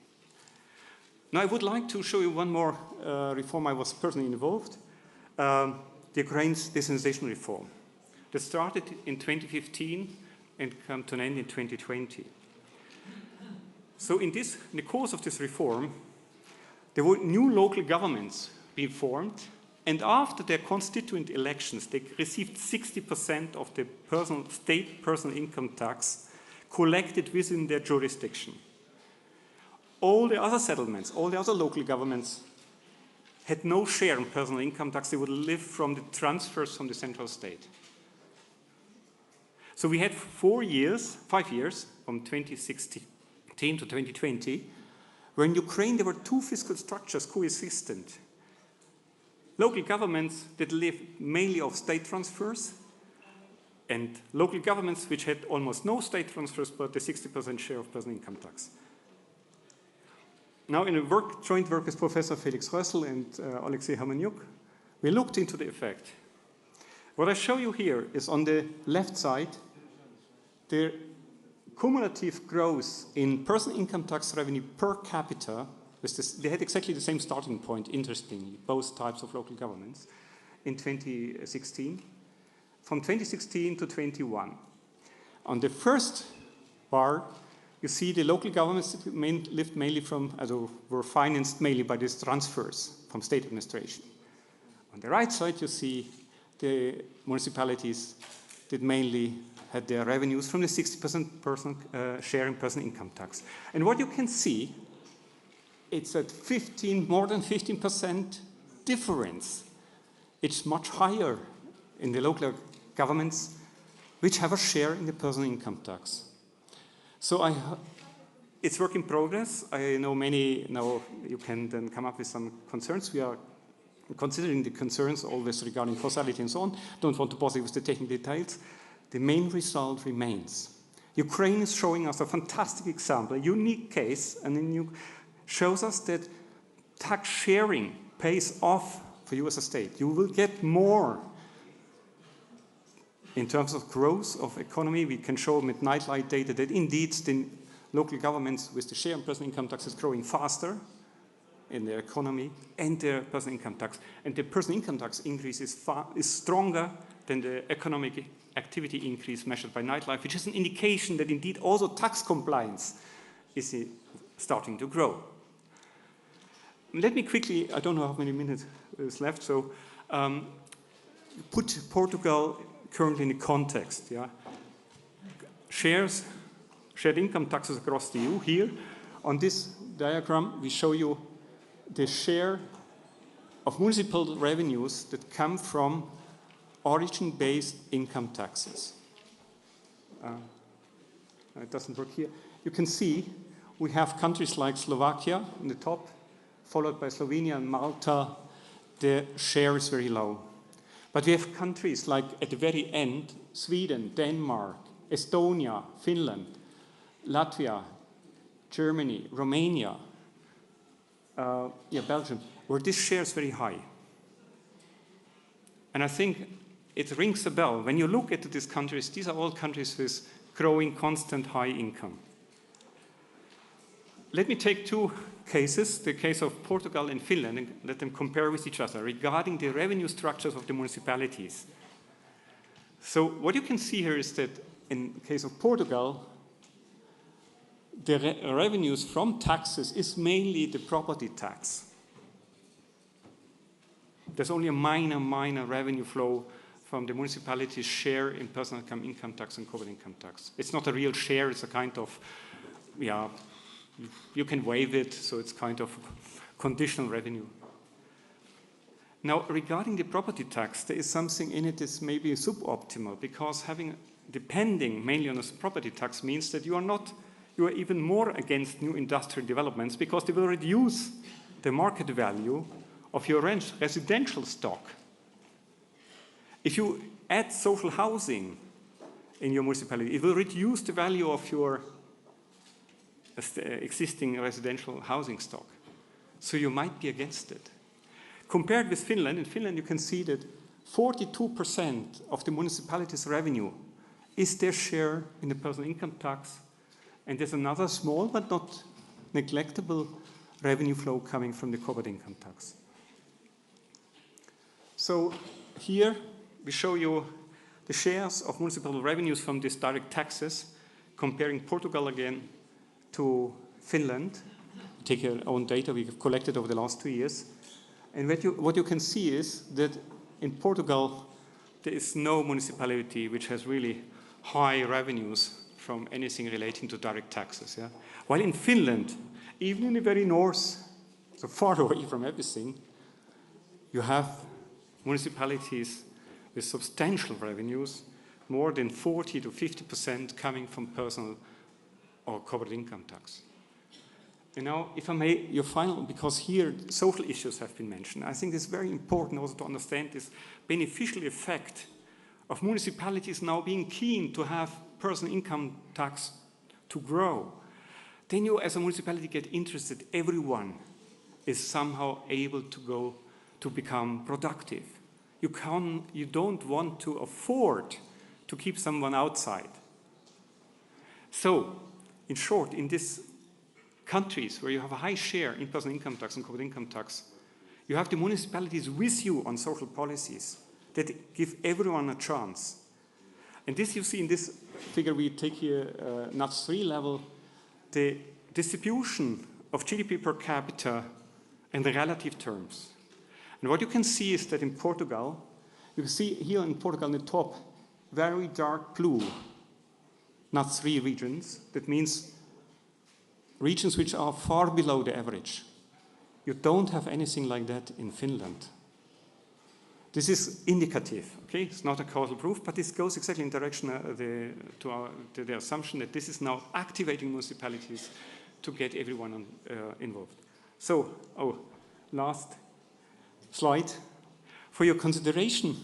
S4: Now, I would like to show you one more reform I was personally involved, the Ukraine's decentralization reform that started in 2015 and came to an end in 2020. So in the course of this reform, there were new local governments being formed, and after their constituent elections, they received 60% of the state personal income tax collected within their jurisdiction. All the other settlements, all the other local governments had no share in personal income tax. They would live from the transfers from the central state. So we had 5 years, from 2016 to 2020, where in Ukraine there were two fiscal structures coexistent. Local governments that lived mainly off state transfers, and local governments which had almost no state transfers but the 60% share of personal income tax. Now, in a joint work with Professor Felix Rössl and Alexei Hermaniuk, we looked into the effect. What I show you here is on the left side, the cumulative growth in personal income tax revenue per capita. They had exactly the same starting point, interestingly, both types of local governments, in 2016, from 2016 to 21. On the first bar, you see the local governments that lived mainly from, were financed mainly by these transfers from state administration. On the right side, you see the municipalities that mainly had their revenues from the 60% share in personal income tax. And what you can see, it's at more than 15% difference. It's much higher in the local governments which have a share in the personal income tax. So it's work in progress. I know now you can then come up with some concerns. We are considering the concerns always regarding causality and so on. Don't want to bother you with the technical details. The main result remains. Ukraine is showing us a fantastic example, a unique case, and it shows us that tax sharing pays off for you as a state. You will get more in terms of growth of economy. We can show with nightlight data that indeed the local governments with the share in personal income tax is growing faster in their economy and their personal income tax. And the personal income tax increase is stronger than the economic activity increase measured by nightlife, which is an indication that indeed also tax compliance is starting to grow. Let me quickly, I don't know how many minutes is left, so put Portugal currently in the context. Yeah? Shared income taxes across the EU. Here, on this diagram, we show you the share of municipal revenues that come from origin-based income taxes. It doesn't work here. You can see we have countries like Slovakia in the top, followed by Slovenia and Malta. The share is very low. But we have countries like, at the very end, Sweden, Denmark, Estonia, Finland, Latvia, Germany, Romania, Belgium, where this share is very high. And I think it rings a bell. When you look at these countries, these are all countries with growing constant high income. Let me take two cases, the case of Portugal and Finland, and let them compare with each other regarding the revenue structures of the municipalities. So what you can see here is that in the case of Portugal, the revenues from taxes is mainly the property tax. There's only a minor revenue flow from the municipality's share in personal income tax and corporate income tax. It's not a real share, it's a kind of, you can waive it, so it's kind of conditional revenue. Now, regarding the property tax, there is something in it that's maybe suboptimal, because depending mainly on a property tax means that you are even more against new industrial developments, because they will reduce the market value of your residential stock. If you add social housing in your municipality, it will reduce the value of your existing residential housing stock. So you might be against it. Compared with Finland, in Finland you can see that 42% of the municipality's revenue is their share in the personal income tax, and there's another small but not neglectable revenue flow coming from the corporate income tax. So here we show you the shares of municipal revenues from these direct taxes, comparing Portugal again to Finland. Take your own data we have collected over the last 2 years. And what you can see is that in Portugal, there is no municipality which has really high revenues from anything relating to direct taxes. Yeah? While in Finland, even in the very north, so far away from everything, you have municipalities with substantial revenues, more than 40 to 50% coming from personal or corporate income tax. And now, if I may, your final, because here social issues have been mentioned, I think it's very important also to understand this beneficial effect of municipalities now being keen to have personal income tax to grow. Then you, as a municipality, get interested. Everyone is somehow able to become productive. You don't want to afford to keep someone outside. So, in short, in these countries where you have a high share in personal income tax and corporate income tax, you have the municipalities with you on social policies that give everyone a chance. And this you see in this figure we take here, NUTS 3 level, the distribution of GDP per capita in the relative terms. And what you can see is that in Portugal, you can see here in Portugal in the top, very dark blue not 3 regions. That means regions which are far below the average. You don't have anything like that in Finland. This is indicative, okay? It's not a causal proof, but this goes exactly in the direction to the assumption that this is now activating municipalities to get everyone involved. So, last slide. For your consideration,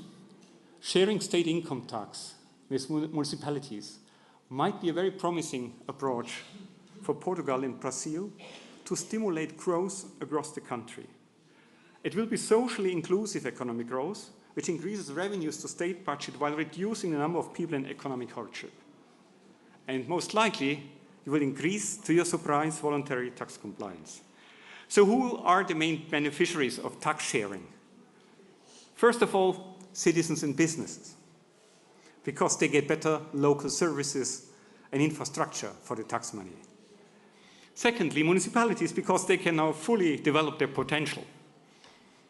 S4: sharing state income tax with municipalities might be a very promising approach for Portugal and Brazil to stimulate growth across the country. It will be socially inclusive economic growth, which increases revenues to state budget while reducing the number of people in economic hardship. And most likely, you will increase, to your surprise, voluntary tax compliance. So who are the main beneficiaries of tax sharing? First of all, citizens and businesses, because they get better local services and infrastructure for the tax money. Secondly, municipalities, because they can now fully develop their potential.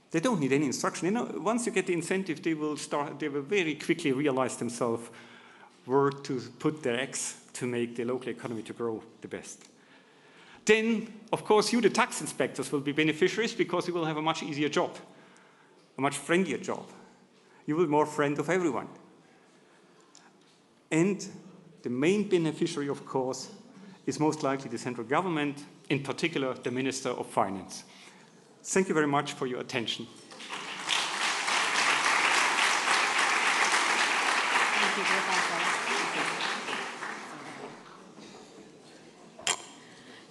S4: They don't need any instruction. You know, once you get the incentive, they will very quickly realize themselves where to put their eggs to make the local economy to grow the best. Then, of course, you, the tax inspectors, will be beneficiaries because you will have a much easier job, a much friendlier job. You will be more friend of everyone. And the main beneficiary, of course, is most likely the central government, in particular, the Minister of Finance. Thank you very much for your attention.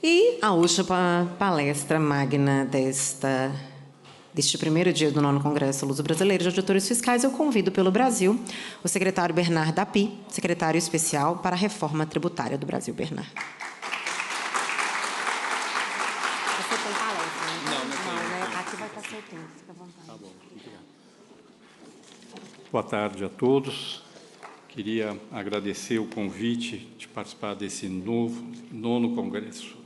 S1: E a última palestra magna deste primeiro dia do 9º Congresso Luso-Brasileiro de Auditores Fiscais, eu convido pelo Brasil o secretário Bernard Dapi, secretário especial para a Reforma Tributária do Brasil. Bernard. Você tem palestra? Não, né? Aqui vai estar seu tempo, fica à vontade. Tá bom, obrigado.
S5: Boa tarde a todos. Queria agradecer o convite de participar desse nono Congresso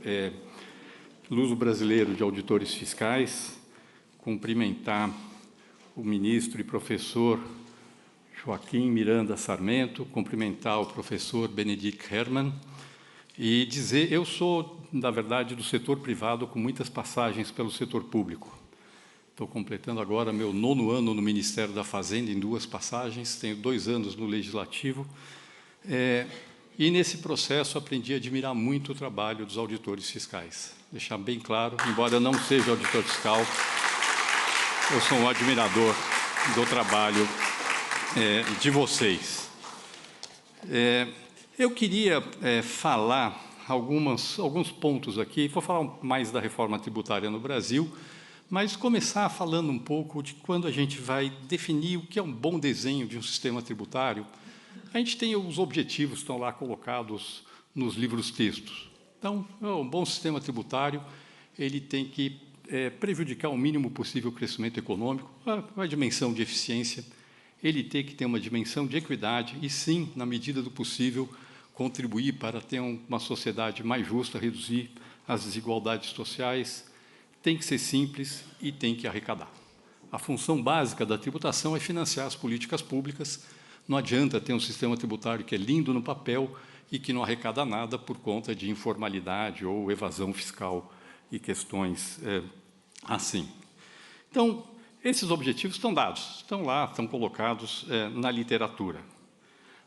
S5: Luso-Brasileiro de Auditores Fiscais, cumprimentar o ministro e professor Joaquim Miranda Sarmento, cumprimentar o professor Benedict Hermann e dizer, eu sou, na verdade, do setor privado com muitas passagens pelo setor público. Estou completando agora meu 9º ano no Ministério da Fazenda, em 2 passagens, tenho 2 anos no Legislativo, e nesse processo aprendi a admirar muito o trabalho dos auditores fiscais. Deixar bem claro, embora eu não seja auditor fiscal, eu sou um admirador do trabalho de vocês. Eu queria falar alguns pontos aqui, vou falar mais da reforma tributária no Brasil, mas começar falando um pouco de quando a gente vai definir o que é um bom desenho de um sistema tributário. A gente tem os objetivos, estão lá colocados nos livros-textos. Então, um bom sistema tributário, ele tem que prejudicar o mínimo possível o crescimento econômico, uma dimensão de eficiência, ele tem que ter uma dimensão de equidade e, sim, na medida do possível, contribuir para ter uma sociedade mais justa, reduzir as desigualdades sociais, tem que ser simples e tem que arrecadar. A função básica da tributação é financiar as políticas públicas. Não adianta ter um sistema tributário que é lindo no papel e que não arrecada nada por conta de informalidade ou evasão fiscal e questões assim. Então, esses objetivos estão dados, estão lá, estão colocados na literatura.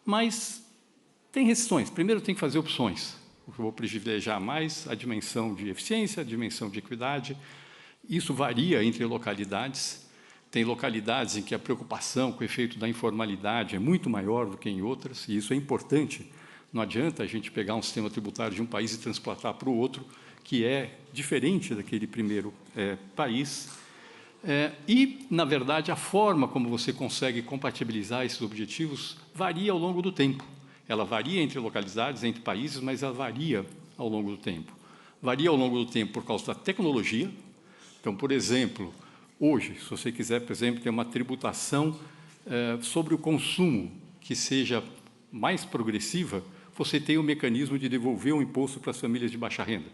S5: Mas tem restrições. Primeiro, tem que fazer opções. Eu vou privilegiar mais a dimensão de eficiência, a dimensão de equidade. Isso varia entre localidades. Tem localidades em que a preocupação com o efeito da informalidade é muito maior do que em outras, e isso é importante. Não adianta a gente pegar um sistema tributário de um país e transplantar para o outro, que é diferente daquele primeiro país. E, na verdade, a forma como você consegue compatibilizar esses objetivos varia ao longo do tempo. Ela varia entre localidades, entre países, mas ela varia ao longo do tempo. Varia ao longo do tempo por causa da tecnologia. Então, por exemplo, hoje, se você quiser, por exemplo, ter uma tributação sobre o consumo que seja mais progressiva, você tem o mecanismo de devolver um imposto para as famílias de baixa renda.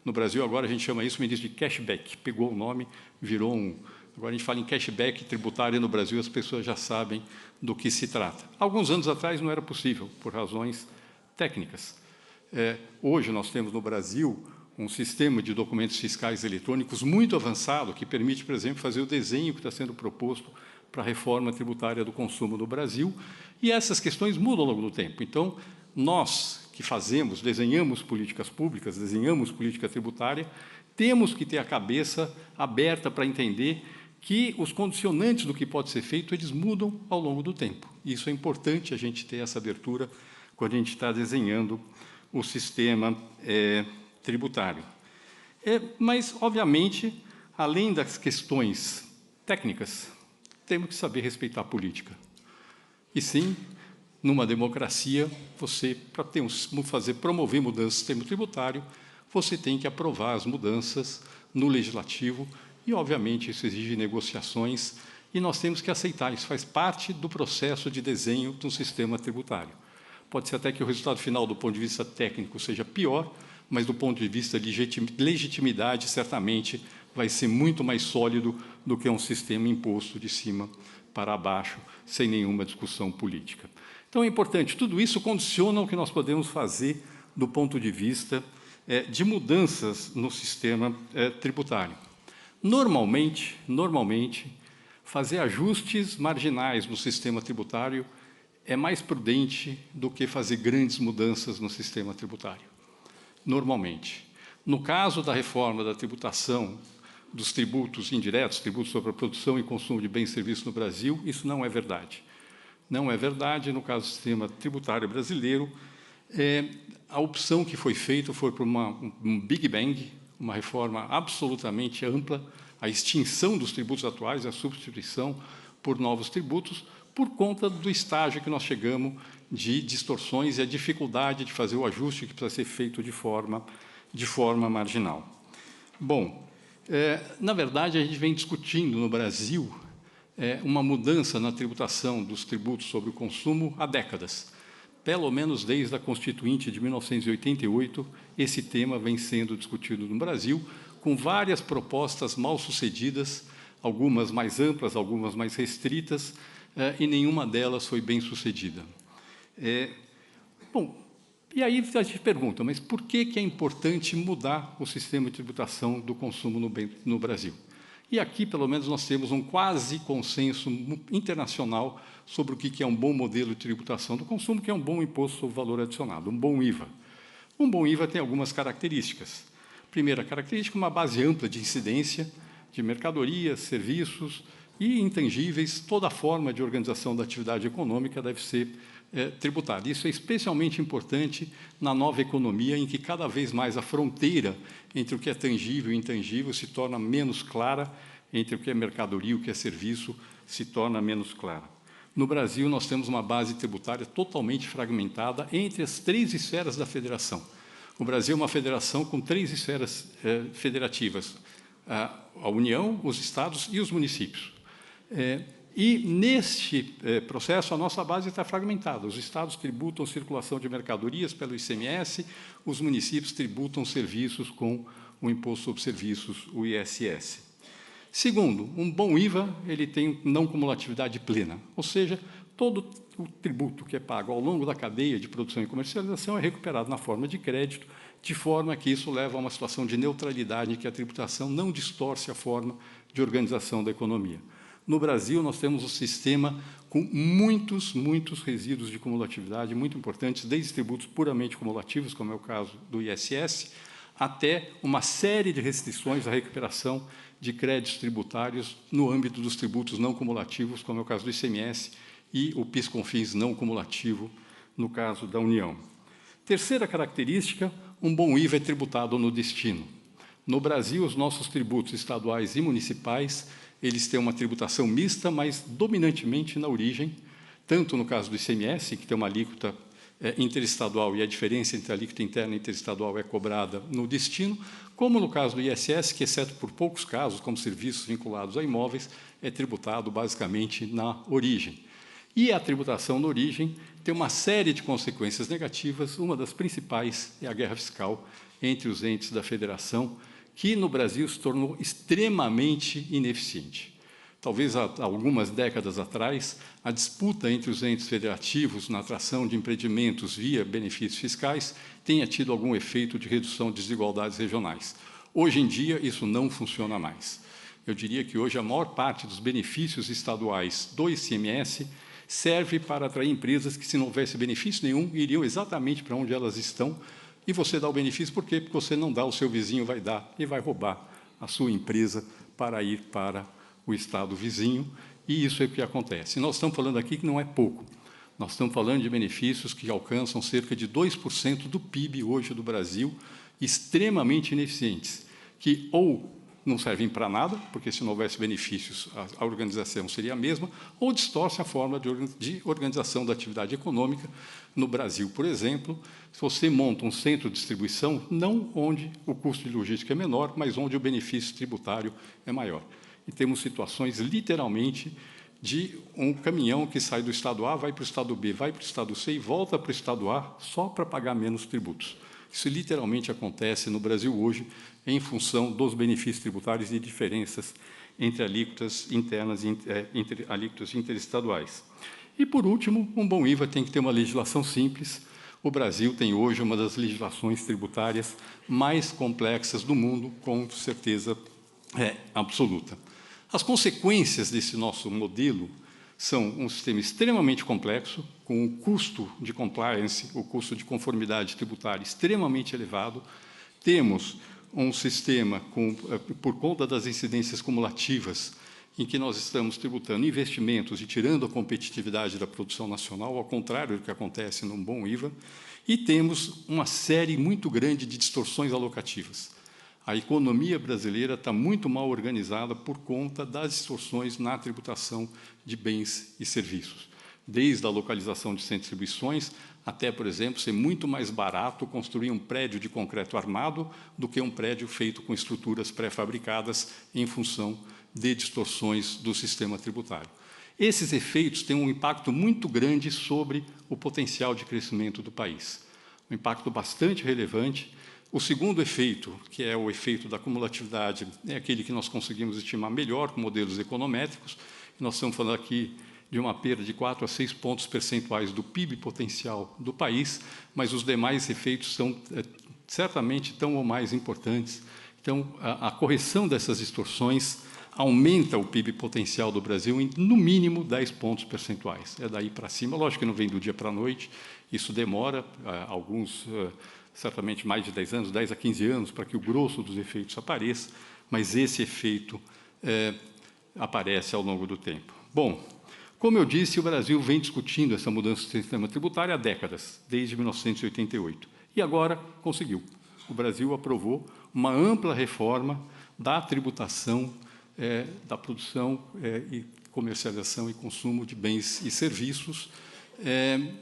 S5: No Brasil, agora, a gente chama isso de cashback. Pegou o nome, virou um... Agora, a gente fala em cashback tributário no Brasil, as pessoas já sabem do que se trata. Alguns anos atrás não era possível, por razões técnicas. Hoje nós temos no Brasil um sistema de documentos fiscais eletrônicos muito avançado, que permite, por exemplo, fazer o desenho que está sendo proposto para a reforma tributária do consumo no Brasil, e essas questões mudam ao longo do tempo. Então, nós que desenhamos políticas públicas, desenhamos política tributária, temos que ter a cabeça aberta para entender que os condicionantes do que pode ser feito, eles mudam ao longo do tempo. Isso é importante a gente ter essa abertura quando a gente está desenhando o sistema tributário. Mas, obviamente, além das questões técnicas, temos que saber respeitar a política. E sim, numa democracia, para promover mudanças no sistema tributário, você tem que aprovar as mudanças no legislativo e, obviamente, isso exige negociações e nós temos que aceitar. Isso faz parte do processo de desenho de um sistema tributário. Pode ser até que o resultado final, do ponto de vista técnico, seja pior, mas, do ponto de vista de legitimidade, certamente vai ser muito mais sólido do que um sistema imposto de cima para baixo, sem nenhuma discussão política. Então, é importante, tudo isso condiciona o que nós podemos fazer do ponto de vista de mudanças no sistema tributário. Normalmente, fazer ajustes marginais no sistema tributário é mais prudente do que fazer grandes mudanças no sistema tributário. Normalmente. No caso da reforma da tributação dos tributos indiretos, tributos sobre a produção e consumo de bens e serviços no Brasil, isso não é verdade. Não é verdade no caso do sistema tributário brasileiro. A opção que foi feita foi por um Big Bang, uma reforma absolutamente ampla, a extinção dos tributos atuais, a substituição por novos tributos, por conta do estágio que nós chegamos de distorções e a dificuldade de fazer o ajuste que precisa ser feito de forma marginal. Bom, na verdade, a gente vem discutindo no Brasil uma mudança na tributação dos tributos sobre o consumo há décadas. Pelo menos desde a Constituinte de 1988, esse tema vem sendo discutido no Brasil, com várias propostas mal-sucedidas, algumas mais amplas, algumas mais restritas, e nenhuma delas foi bem-sucedida. Bom, e aí a gente pergunta, mas por que é importante mudar o sistema de tributação do consumo no Brasil? E aqui, pelo menos, nós temos um quase consenso internacional sobre o que é um bom modelo de tributação do consumo, que é um bom imposto sobre valor adicionado, um bom IVA. Um bom IVA tem algumas características. Primeira característica, uma base ampla de incidência de mercadorias, serviços e intangíveis. Toda forma de organização da atividade econômica deve ser tributada. Isso é especialmente importante na nova economia, em que cada vez mais a fronteira entre o que é tangível e intangível se torna menos clara, entre o que é mercadoria e o que é serviço se torna menos clara. No Brasil, nós temos uma base tributária totalmente fragmentada entre as 3 esferas da federação. O Brasil é uma federação com 3 esferas federativas: a União, os estados e os municípios. E, neste processo, a nossa base está fragmentada. Os estados tributam circulação de mercadorias pelo ICMS, os municípios tributam serviços com o Imposto sobre Serviços, o ISS. Segundo, um bom IVA ele tem não cumulatividade plena, ou seja, todo o tributo que é pago ao longo da cadeia de produção e comercialização é recuperado na forma de crédito, de forma que isso leva a uma situação de neutralidade, em que a tributação não distorce a forma de organização da economia. No Brasil, nós temos um sistema com muitos resíduos de cumulatividade, muito importantes, desde tributos puramente cumulativos, como é o caso do ISS, até uma série de restrições à recuperação de créditos tributários no âmbito dos tributos não cumulativos, como é o caso do ICMS, e o PIS/COFINS não cumulativo, no caso da União. Terceira característica, um bom IVA é tributado no destino. No Brasil, os nossos tributos estaduais e municipais, eles têm uma tributação mista, mas dominantemente na origem, tanto no caso do ICMS, que tem uma alíquota interestadual e a diferença entre a alíquota interna e interestadual é cobrada no destino, como no caso do ISS, que, exceto por poucos casos, como serviços vinculados a imóveis, é tributado basicamente na origem. E a tributação na origem tem uma série de consequências negativas, uma das principais é a guerra fiscal entre os entes da federação, que no Brasil se tornou extremamente ineficiente. Talvez há algumas décadas atrás, a disputa entre os entes federativos na atração de empreendimentos via benefícios fiscais tenha tido algum efeito de redução de desigualdades regionais. Hoje em dia, isso não funciona mais. Eu diria que hoje a maior parte dos benefícios estaduais do ICMS serve para atrair empresas que, se não houvesse benefício nenhum, iriam exatamente para onde elas estão, e você dá o benefício por quê? Porque você não dá, o seu vizinho vai dar e vai roubar a sua empresa para ir para o estado vizinho, e isso é o que acontece. Nós estamos falando aqui que não é pouco. Nós estamos falando de benefícios que alcançam cerca de 2% do PIB hoje do Brasil, extremamente ineficientes, que ou não servem para nada, porque se não houvesse benefícios, a organização seria a mesma, ou distorce a forma de organização da atividade econômica. No Brasil, por exemplo, se você monta um centro de distribuição, não onde o custo de logística é menor, mas onde o benefício tributário é maior. E temos situações, literalmente, de um caminhão que sai do estado A, vai para o estado B, vai para o estado C e volta para o estado A só para pagar menos tributos. Isso literalmente acontece no Brasil hoje, em função dos benefícios tributários e diferenças entre alíquotas internas e entre alíquotas interestaduais. E, por último, um bom IVA tem que ter uma legislação simples. O Brasil tem hoje uma das legislações tributárias mais complexas do mundo, com certeza absoluta. As consequências desse nosso modelo são um sistema extremamente complexo, com o custo de compliance, o custo de conformidade tributária extremamente elevado. Temos um sistema, por conta das incidências cumulativas, em que nós estamos tributando investimentos e tirando a competitividade da produção nacional, ao contrário do que acontece num bom IVA, e temos uma série muito grande de distorções alocativas. A economia brasileira está muito mal organizada por conta das distorções na tributação de bens e serviços, desde a localização de centros de distribuições até, por exemplo, ser muito mais barato construir um prédio de concreto armado do que um prédio feito com estruturas pré-fabricadas em função de distorções do sistema tributário. Esses efeitos têm um impacto muito grande sobre o potencial de crescimento do país, um impacto bastante relevante. O segundo efeito, que é o efeito da cumulatividade, é aquele que nós conseguimos estimar melhor com modelos econométricos. Nós estamos falando aqui de uma perda de 4 a 6 pontos percentuais do PIB potencial do país, mas os demais efeitos são certamente tão ou mais importantes. Então, a correção dessas distorções aumenta o PIB potencial do Brasil em, no mínimo, 10 pontos percentuais. É daí para cima. Lógico que não vem do dia para a noite, isso demora certamente mais de 10 anos, 10 a 15 anos, para que o grosso dos efeitos apareça, mas esse efeito aparece ao longo do tempo. Bom, como eu disse, o Brasil vem discutindo essa mudança do sistema tributário há décadas, desde 1988. E agora conseguiu. O Brasil aprovou uma ampla reforma da tributação, da produção e comercialização e consumo de bens e serviços.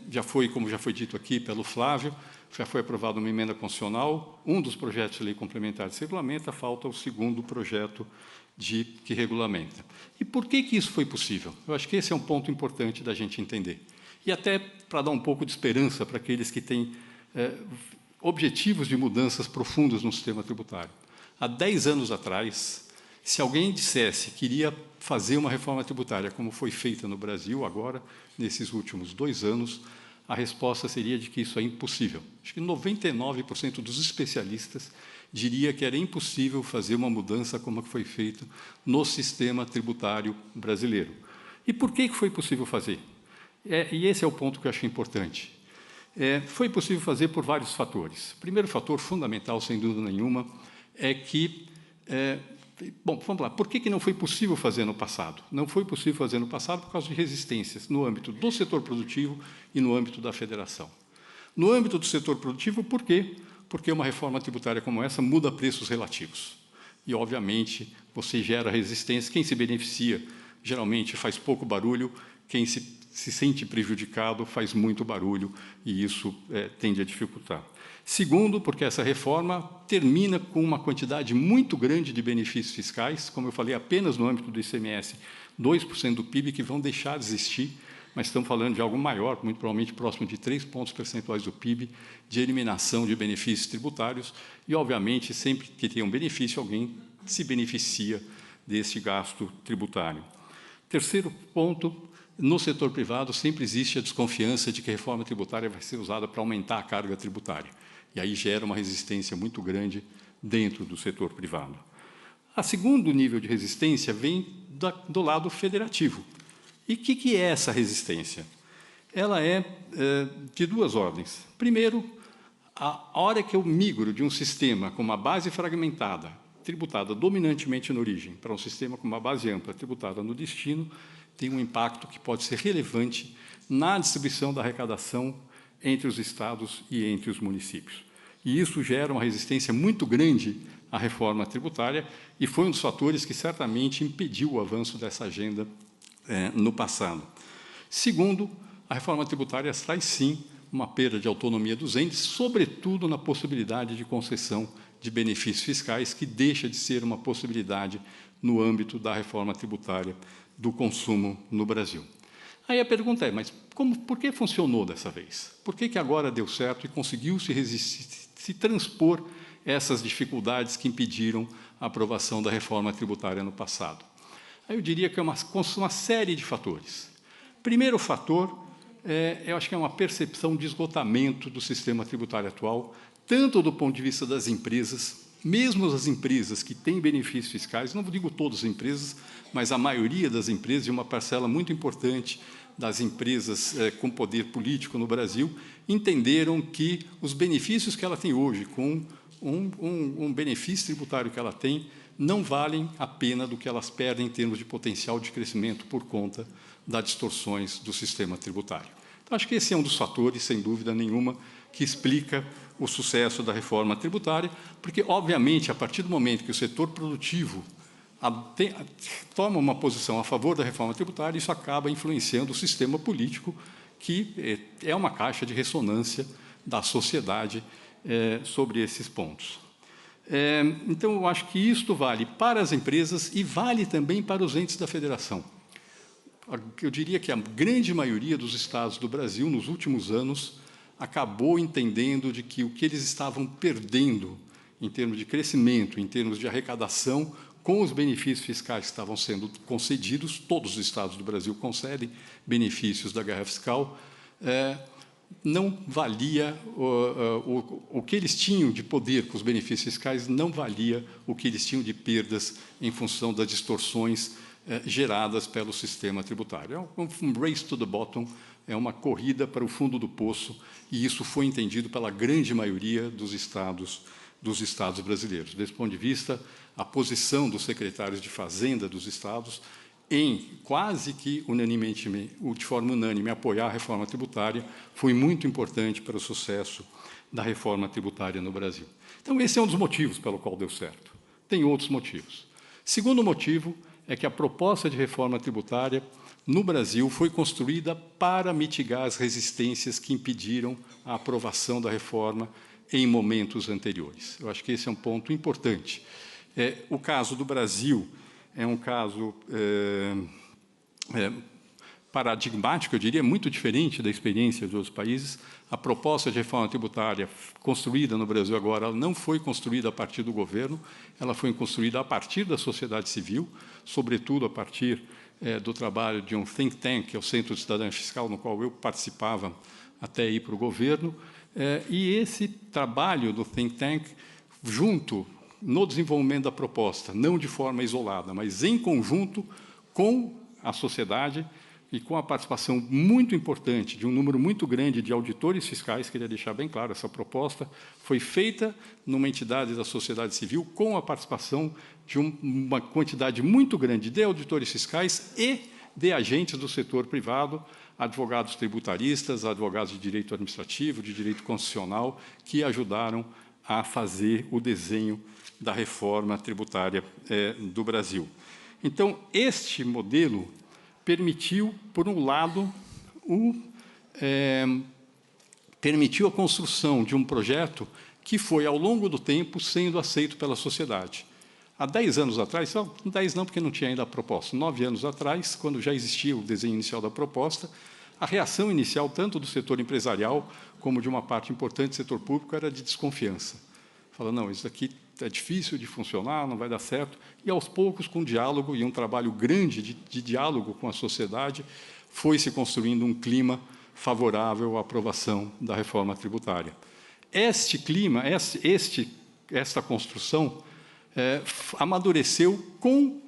S5: Já foi, como já foi dito aqui pelo Flávio, já foi aprovada uma emenda constitucional, um dos projetos de lei complementar se regulamenta, falta o segundo projeto que regulamenta. E por que isso foi possível? Eu acho que esse é um ponto importante da gente entender. E até para dar um pouco de esperança para aqueles que têm objetivos de mudanças profundas no sistema tributário. Há 10 anos atrás, se alguém dissesse que iria fazer uma reforma tributária como foi feita no Brasil agora, nesses últimos 2 anos, a resposta seria de que isso é impossível. Acho que 99% dos especialistas diria que era impossível fazer uma mudança como a que foi feita no sistema tributário brasileiro. E por que foi possível fazer? E esse é o ponto que eu acho importante. Foi possível fazer por vários fatores. O primeiro fator fundamental, sem dúvida nenhuma, é que... bom, vamos lá. Por que não foi possível fazer no passado? Não foi possível fazer no passado por causa de resistências no âmbito do setor produtivo e no âmbito da federação. No âmbito do setor produtivo, por quê? Porque uma reforma tributária como essa muda preços relativos. E, obviamente, você gera resistência. Quem se beneficia, geralmente, faz pouco barulho. Quem se sente prejudicado faz muito barulho, e isso tende a dificultar. Segundo, porque essa reforma termina com uma quantidade muito grande de benefícios fiscais, como eu falei, apenas no âmbito do ICMS, 2% do PIB que vão deixar de existir, mas estamos falando de algo maior, muito provavelmente próximo de 3 pontos percentuais do PIB, de eliminação de benefícios tributários, e, obviamente, sempre que tem um benefício, alguém se beneficia desse gasto tributário. Terceiro ponto, no setor privado sempre existe a desconfiança de que a reforma tributária vai ser usada para aumentar a carga tributária. E aí gera uma resistência muito grande dentro do setor privado. O segundo nível de resistência vem do lado federativo. E o que é essa resistência? Ela é de duas ordens. Primeiro, a hora que eu migro de um sistema com uma base fragmentada, tributada dominantemente na origem, para um sistema com uma base ampla, tributada no destino, tem um impacto que pode ser relevante na distribuição da arrecadação entre os estados e entre os municípios. E isso gera uma resistência muito grande à reforma tributária e foi um dos fatores que certamente impediu o avanço dessa agenda no passado. Segundo, a reforma tributária traz, sim, uma perda de autonomia dos entes, sobretudo na possibilidade de concessão de benefícios fiscais, que deixa de ser uma possibilidade no âmbito da reforma tributária do consumo no Brasil. Aí a pergunta é, mas por que funcionou dessa vez? Por que agora deu certo e conseguiu se transpor essas dificuldades que impediram a aprovação da reforma tributária no passado? Aí eu diria que é uma série de fatores. Primeiro fator, eu acho que é uma percepção de esgotamento do sistema tributário atual, tanto do ponto de vista das empresas, mesmo as empresas que têm benefícios fiscais, não digo todas as empresas, mas a maioria das empresas, e uma parcela muito importante das empresas com poder político no Brasil, entenderam que os benefícios que ela tem hoje, com um benefício tributário que ela tem, não valem a pena do que elas perdem em termos de potencial de crescimento por conta das distorções do sistema tributário. Então, acho que esse é um dos fatores, sem dúvida nenhuma, que explica o sucesso da reforma tributária, porque, obviamente, a partir do momento que o setor produtivo toma uma posição a favor da reforma tributária, isso acaba influenciando o sistema político, que é uma caixa de ressonância da sociedade sobre esses pontos. Então, eu acho que isto vale para as empresas e vale também para os entes da federação. Eu diria que a grande maioria dos estados do Brasil, nos últimos anos, acabou entendendo de que o que eles estavam perdendo em termos de crescimento, em termos de arrecadação, com os benefícios fiscais que estavam sendo concedidos, todos os estados do Brasil concedem benefícios da guerra fiscal, não valia o que eles tinham de poder com os benefícios fiscais, não valia o que eles tinham de perdas em função das distorções geradas pelo sistema tributário. É um race to the bottom, é uma corrida para o fundo do poço, e isso foi entendido pela grande maioria dos estados brasileiros. Desse ponto de vista, a posição dos secretários de Fazenda dos estados em quase que unanimemente, de forma unânime, apoiar a reforma tributária, foi muito importante para o sucesso da reforma tributária no Brasil. Então, esse é um dos motivos pelo qual deu certo. Tem outros motivos. Segundo motivo é que a proposta de reforma tributária no Brasil foi construída para mitigar as resistências que impediram a aprovação da reforma em momentos anteriores. Eu acho que esse é um ponto importante. O caso do Brasil é um caso paradigmático, eu diria, muito diferente da experiência de outros países. A proposta de reforma tributária construída no Brasil agora, ela não foi construída a partir do governo, ela foi construída a partir da sociedade civil, sobretudo a partir do trabalho de um think tank, que é o Centro de Cidadania Fiscal, no qual eu participava até ir para o governo, e esse trabalho do think tank, junto no desenvolvimento da proposta, não de forma isolada, mas em conjunto com a sociedade e com a participação muito importante de um número muito grande de auditores fiscais, queria deixar bem claro, essa proposta foi feita numa entidade da sociedade civil com a participação de uma quantidade muito grande de auditores fiscais e de agentes do setor privado, advogados tributaristas, advogados de direito administrativo, de direito constitucional, que ajudaram a fazer o desenho da reforma tributária do Brasil. Então, este modelo permitiu, por um lado, permitiu a construção de um projeto que foi, ao longo do tempo, sendo aceito pela sociedade. Há 10 anos atrás, 10 não, porque não tinha ainda a proposta, 9 anos atrás, quando já existia o desenho inicial da proposta, a reação inicial, tanto do setor empresarial como de uma parte importante do setor público, era de desconfiança. Fala, não, isso aqui é difícil de funcionar, não vai dar certo, e aos poucos, com diálogo e um trabalho grande de diálogo com a sociedade, foi se construindo um clima favorável à aprovação da reforma tributária. Este clima, esta construção, amadureceu com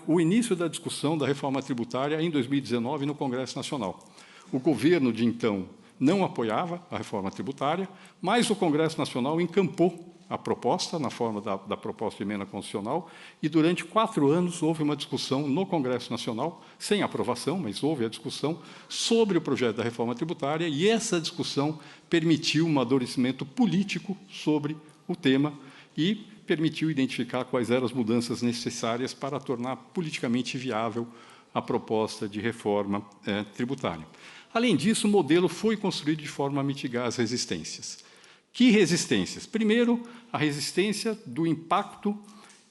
S5: o início da discussão da reforma tributária em 2019 no Congresso Nacional. O governo de então não apoiava a reforma tributária, mas o Congresso Nacional encampou a proposta, na forma da proposta de emenda constitucional, e durante 4 anos houve uma discussão no Congresso Nacional, sem aprovação, mas houve a discussão sobre o projeto da reforma tributária, e essa discussão permitiu um amadurecimento político sobre o tema e permitiu identificar quais eram as mudanças necessárias para tornar politicamente viável a proposta de reforma tributária. Além disso, o modelo foi construído de forma a mitigar as resistências. Que resistências? Primeiro, a resistência do impacto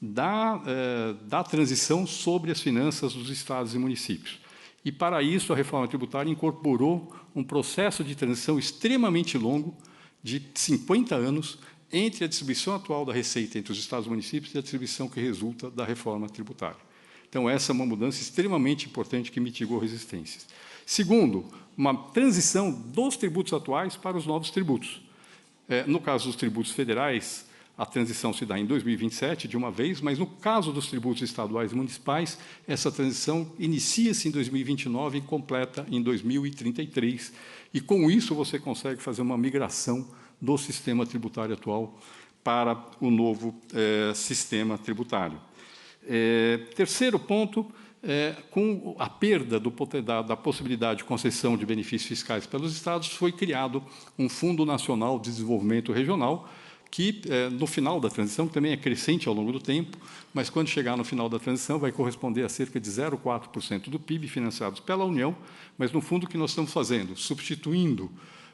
S5: da transição sobre as finanças dos estados e municípios. E, para isso, a reforma tributária incorporou um processo de transição extremamente longo, de 50 anos, entre a distribuição atual da receita entre os estados e municípios e a distribuição que resulta da reforma tributária. Então, essa é uma mudança extremamente importante que mitigou resistências. Segundo, uma transição dos tributos atuais para os novos tributos. No caso dos tributos federais, a transição se dá em 2027, de uma vez, mas, no caso dos tributos estaduais e municipais, essa transição inicia-se em 2029 e completa em 2033. E, com isso, você consegue fazer uma migração do sistema tributário atual para o novo sistema tributário. Terceiro ponto, com a perda da possibilidade de concessão de benefícios fiscais pelos estados, foi criado um Fundo Nacional de Desenvolvimento Regional, que, no final da transição, que também é crescente ao longo do tempo, mas, quando chegar no final da transição, vai corresponder a cerca de 0,4% do PIB financiados pela União, mas, no fundo, o que nós estamos fazendo? Substituindo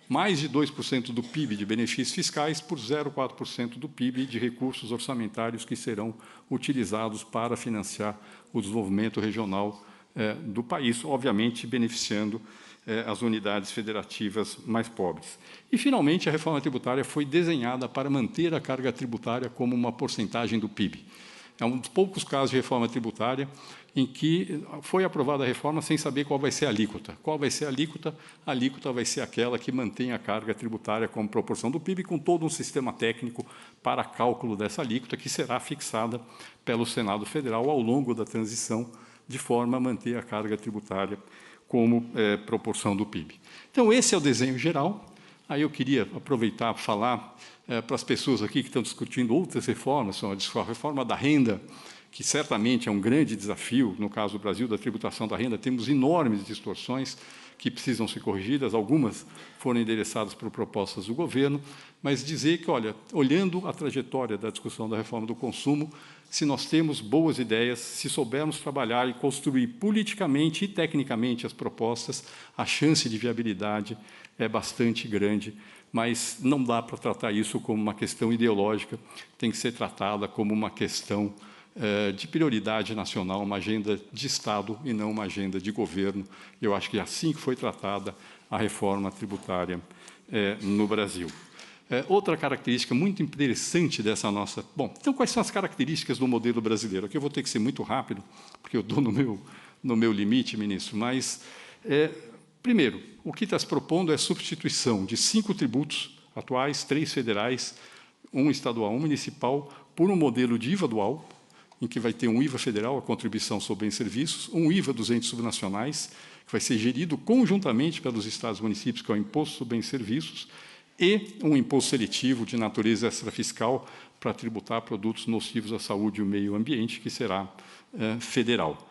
S5: mais de 2% do PIB de benefícios fiscais por 0,4% do PIB de recursos orçamentários que serão utilizados para financiar o desenvolvimento regional do país, obviamente beneficiando as unidades federativas mais pobres. E, finalmente, a reforma tributária foi desenhada para manter a carga tributária como uma porcentagem do PIB. É um dos poucos casos de reforma tributária em que foi aprovada a reforma sem saber qual vai ser a alíquota. Qual vai ser a alíquota? A alíquota vai ser aquela que mantém a carga tributária como proporção do PIB, com todo um sistema técnico para cálculo dessa alíquota, que será fixada pelo Senado Federal ao longo da transição, de forma a manter a carga tributária como proporção do PIB. Então, esse é o desenho geral. Aí eu queria aproveitar para falar para as pessoas aqui que estão discutindo outras reformas, a reforma da renda, que certamente é um grande desafio, no caso do Brasil, da tributação da renda. Temos enormes distorções que precisam ser corrigidas, algumas foram endereçadas por propostas do governo, mas dizer que, olha, olhando a trajetória da discussão da reforma do consumo, se nós temos boas ideias, se soubermos trabalhar e construir politicamente e tecnicamente as propostas, a chance de viabilidade é bastante grande, mas não dá para tratar isso como uma questão ideológica, tem que ser tratada como uma questão de prioridade nacional, uma agenda de Estado e não uma agenda de governo. Eu acho que é assim que foi tratada a reforma tributária no Brasil. Outra característica muito interessante dessa nossa... Bom, então, quais são as características do modelo brasileiro? Aqui eu vou ter que ser muito rápido, porque eu estou no meu limite, ministro, mas, primeiro, o que está se propondo é a substituição de 5 tributos atuais, 3 federais, 1 estadual, 1 municipal, por um modelo de IVA dual, em que vai ter um IVA federal, a contribuição sobre bens e serviços, um IVA dos entes subnacionais, que vai ser gerido conjuntamente pelos estados e municípios, que é o imposto sobre bens e serviços, e um imposto seletivo de natureza extrafiscal para tributar produtos nocivos à saúde e ao meio ambiente, que será federal.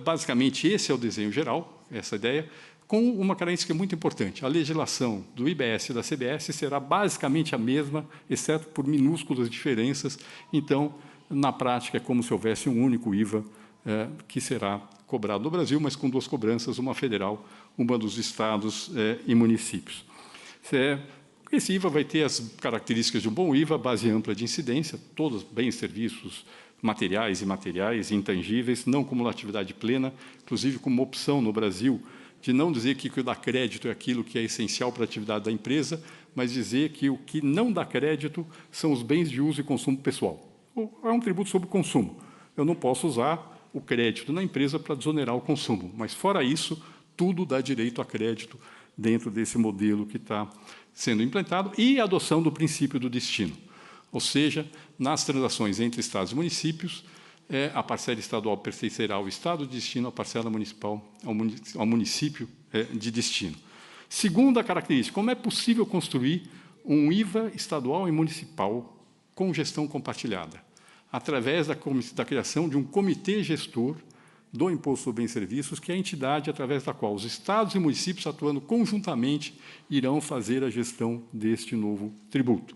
S5: Basicamente, esse é o desenho geral, essa ideia, com uma característica muito importante. A legislação do IBS e da CBS será basicamente a mesma, exceto por minúsculas diferenças. Então, na prática, é como se houvesse um único IVA que será cobrado no Brasil, mas com 2 cobranças, uma federal, uma dos estados e municípios. Esse IVA vai ter as características de um bom IVA, base ampla de incidência, todos bens, serviços, materiais e imateriais, intangíveis, não cumulatividade plena, inclusive como opção no Brasil, de não dizer que o que dá crédito é aquilo que é essencial para a atividade da empresa, mas dizer que o que não dá crédito são os bens de uso e consumo pessoal. é um tributo sobre o consumo. Eu não posso usar o crédito na empresa para desonerar o consumo, mas, fora isso, tudo dá direito a crédito dentro desse modelo que está sendo implantado, e a adoção do princípio do destino. Ou seja, nas transações entre estados e municípios, a parcela estadual pertencerá ao estado de destino, a parcela municipal ao município de destino. Segunda característica, como é possível construir um IVA estadual e municipal com gestão compartilhada? Através da criação de um comitê gestor do Imposto sobre Bens e Serviços, que é a entidade através da qual os estados e municípios, atuando conjuntamente, irão fazer a gestão deste novo tributo.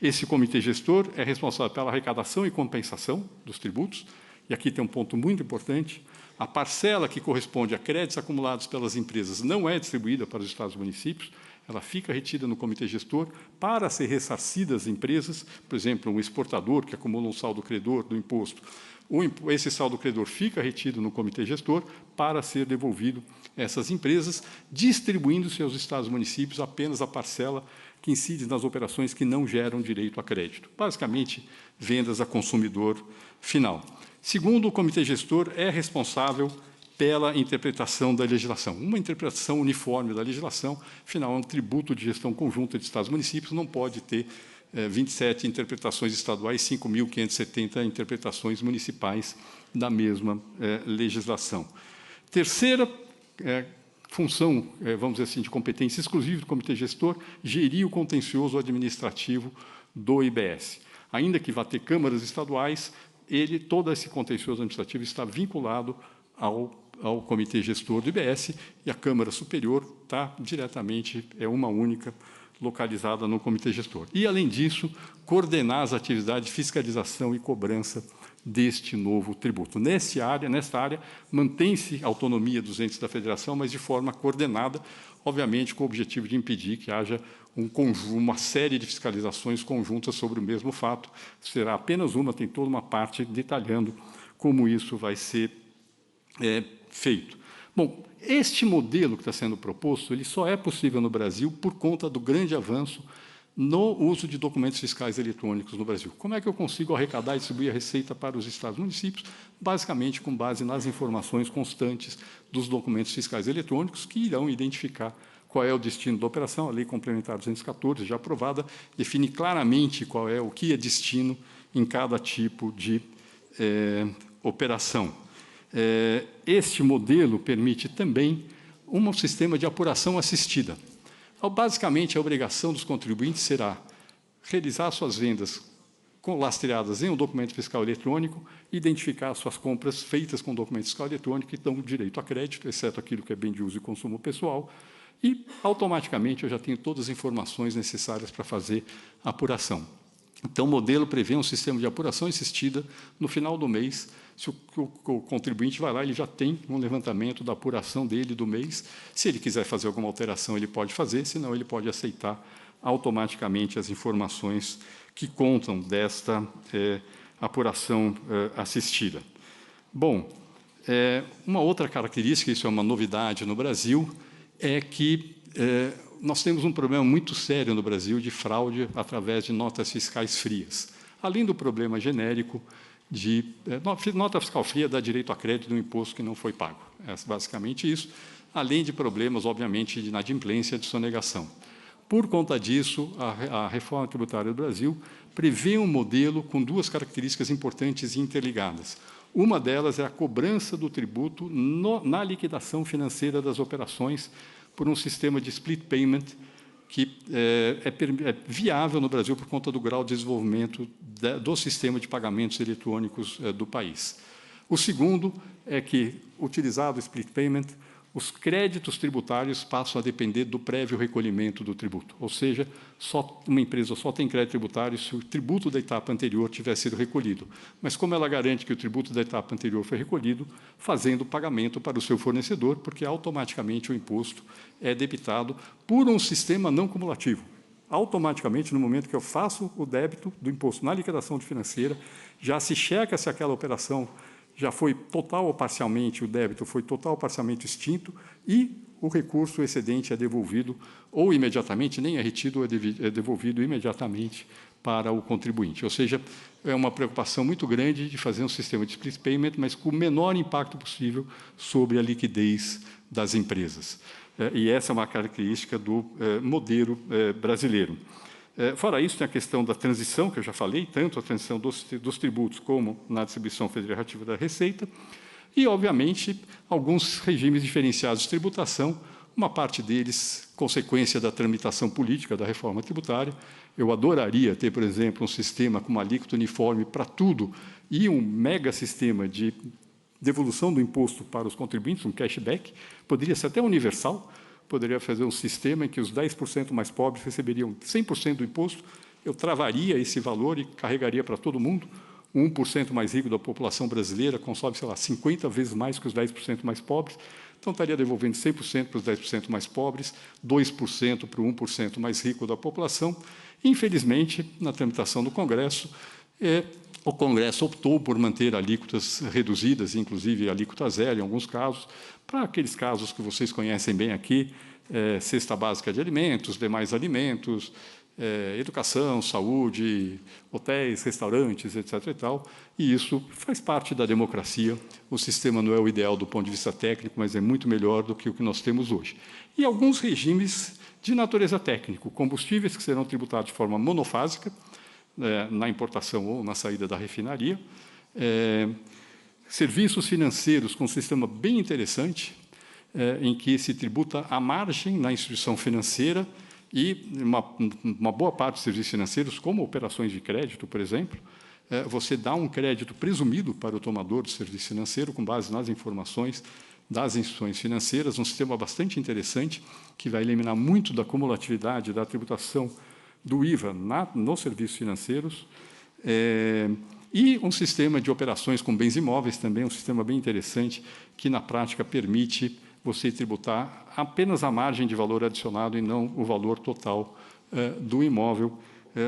S5: Esse comitê gestor é responsável pela arrecadação e compensação dos tributos, e aqui tem um ponto muito importante: a parcela que corresponde a créditos acumulados pelas empresas não é distribuída para os estados e municípios, ela fica retida no comitê gestor para ser ressarcida às empresas. Por exemplo, um exportador que acumula um saldo credor do imposto, esse saldo credor fica retido no comitê gestor para ser devolvido a essas empresas, distribuindo-se aos estados e municípios apenas a parcela que incide nas operações que não geram direito a crédito, basicamente vendas a consumidor final. Segundo, o comitê gestor é responsável pela interpretação da legislação. Uma interpretação uniforme da legislação, afinal, é um tributo de gestão conjunta de estados e municípios, não pode ter 27 interpretações estaduais, 5.570 interpretações municipais da mesma legislação. Terceira função, vamos dizer assim, de competência exclusiva do comitê gestor, gerir o contencioso administrativo do IBS. Ainda que vá ter câmaras estaduais, todo esse contencioso administrativo está vinculado ao comitê gestor do IBS, e a Câmara Superior está diretamente, uma única, localizada no comitê gestor. E, além disso, coordenar as atividades de fiscalização e cobrança deste novo tributo. Nesta área, mantém-se a autonomia dos entes da federação, mas de forma coordenada, obviamente com o objetivo de impedir que haja uma série de fiscalizações conjuntas sobre o mesmo fato. Será apenas uma, tem toda uma parte detalhando como isso vai ser feito. Bom, este modelo que está sendo proposto, ele só é possível no Brasil por conta do grande avanço no uso de documentos fiscais eletrônicos no Brasil. Como é que eu consigo arrecadar e distribuir a receita para os estados e municípios? Basicamente, com base nas informações constantes dos documentos fiscais eletrônicos, que irão identificar qual é o destino da operação. A Lei Complementar 214, já aprovada, define claramente o que é destino em cada tipo de operação. Este modelo permite também um sistema de apuração assistida. Basicamente, a obrigação dos contribuintes será realizar suas vendas lastreadas em um documento fiscal eletrônico, identificar suas compras feitas com documento fiscal eletrônico que dão direito a crédito, exceto aquilo que é bem de uso e consumo pessoal, e, automaticamente, eu já tenho todas as informações necessárias para fazer a apuração. Então, o modelo prevê um sistema de apuração assistida. No final do mês, se o contribuinte vai lá, ele já tem um levantamento da apuração dele do mês. Se ele quiser fazer alguma alteração, ele pode fazer, senão ele pode aceitar automaticamente as informações que contam desta apuração assistida. Bom, uma outra característica, isso é uma novidade no Brasil, é que nós temos um problema muito sério no Brasil de fraude através de notas fiscais frias. Além do problema genérico de nota fiscal fria dá direito a crédito de um imposto que não foi pago. É basicamente isso, além de problemas, obviamente, de inadimplência e de sonegação. Por conta disso, a reforma tributária do Brasil prevê um modelo com duas características importantes e interligadas. Uma delas é a cobrança do tributo na liquidação financeira das operações por um sistema de split payment que é viável no Brasil por conta do grau de desenvolvimento do sistema de pagamentos eletrônicos do país. O segundo é que, utilizado o split payment, os créditos tributários passam a depender do prévio recolhimento do tributo. Ou seja, uma empresa só tem crédito tributário se o tributo da etapa anterior tiver sido recolhido. Mas como ela garante que o tributo da etapa anterior foi recolhido? Fazendo o pagamento para o seu fornecedor, porque automaticamente o imposto é debitado por um sistema não cumulativo. Automaticamente, no momento que eu faço o débito do imposto na liquidação financeira, já se checa se aquela operação já foi total ou parcialmente, o débito foi total ou parcialmente extinto, e o recurso excedente é devolvido ou imediatamente, nem é retido, ou é devolvido imediatamente para o contribuinte. Ou seja, é uma preocupação muito grande de fazer um sistema de split payment, mas com o menor impacto possível sobre a liquidez das empresas. E essa é uma característica do modelo brasileiro. Fora isso, tem a questão da transição, que eu já falei, tanto a transição dos tributos como na distribuição federativa da Receita, e, obviamente, alguns regimes diferenciados de tributação, uma parte deles consequência da tramitação política da reforma tributária. Eu adoraria ter, por exemplo, um sistema com uma alíquota uniforme para tudo e um mega sistema de devolução do imposto para os contribuintes, um cashback, poderia ser até universal, poderia fazer um sistema em que os 10% mais pobres receberiam 100% do imposto, eu travaria esse valor e carregaria para todo mundo. O 1% mais rico da população brasileira consome, sei lá, 50 vezes mais que os 10% mais pobres, então estaria devolvendo 100% para os 10% mais pobres, 2% para o 1% mais rico da população. Infelizmente, na tramitação do Congresso, o Congresso optou por manter alíquotas reduzidas, inclusive alíquota zero em alguns casos, para aqueles casos que vocês conhecem bem aqui, cesta básica de alimentos, demais alimentos, educação, saúde, hotéis, restaurantes, etc. e tal, e isso faz parte da democracia. O sistema não é o ideal do ponto de vista técnico, mas é muito melhor do que o que nós temos hoje. E alguns regimes de natureza técnica, combustíveis que serão tributados de forma monofásica, na importação ou na saída da refinaria, serviços financeiros com um sistema bem interessante, em que se tributa a margem na instituição financeira e uma boa parte dos serviços financeiros, como operações de crédito, por exemplo, você dá um crédito presumido para o tomador do serviço financeiro com base nas informações das instituições financeiras, um sistema bastante interessante que vai eliminar muito da cumulatividade da tributação do IVA nos serviços financeiros, e um sistema de operações com bens imóveis também, um sistema bem interessante que, na prática, permite você tributar apenas a margem de valor adicionado e não o valor total do imóvel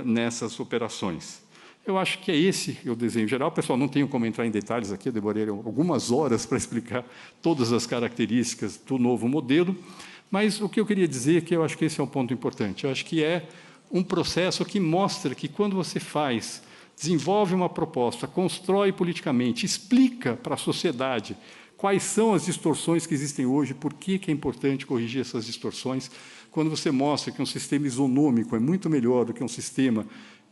S5: nessas operações. Eu acho que é esse o desenho geral. Pessoal, não tenho como entrar em detalhes aqui, eu demorei algumas horas para explicar todas as características do novo modelo, mas o que eu queria dizer é que eu acho que esse é um ponto importante. Eu acho que é um processo que mostra que, quando você desenvolve uma proposta, constrói politicamente, explica para a sociedade quais são as distorções que existem hoje, por que é importante corrigir essas distorções, quando você mostra que um sistema isonômico é muito melhor do que um sistema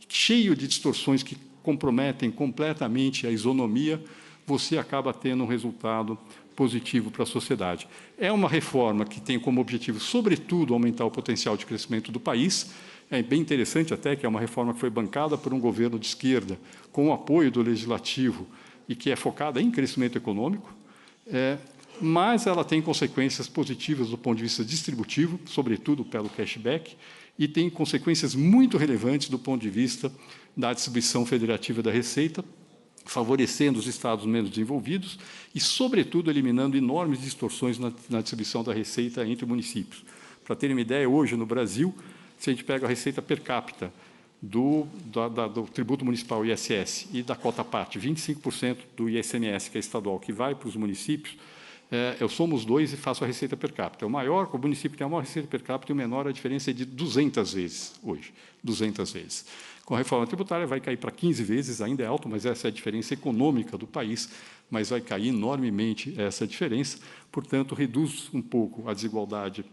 S5: cheio de distorções que comprometem completamente a isonomia, você acaba tendo um resultado positivo para a sociedade. É uma reforma que tem como objetivo, sobretudo, aumentar o potencial de crescimento do país. É bem interessante até que é uma reforma que foi bancada por um governo de esquerda, com o apoio do Legislativo, e que é focada em crescimento econômico, mas ela tem consequências positivas do ponto de vista distributivo, sobretudo pelo cashback, e tem consequências muito relevantes do ponto de vista da distribuição federativa da Receita, favorecendo os estados menos desenvolvidos e, sobretudo, eliminando enormes distorções na distribuição da Receita entre municípios. Para terem uma ideia, hoje, no Brasil, se a gente pega a receita per capita do tributo municipal ISS e da cota parte, 25% do ICMS, que é estadual, que vai para os municípios, eu somo os dois e faço a receita per capita. O município tem a maior receita per capita e o menor, a diferença é de 200 vezes hoje, 200 vezes. Com a reforma tributária vai cair para 15 vezes, ainda é alto, mas essa é a diferença econômica do país, mas vai cair enormemente essa diferença, portanto, reduz um pouco a desigualdade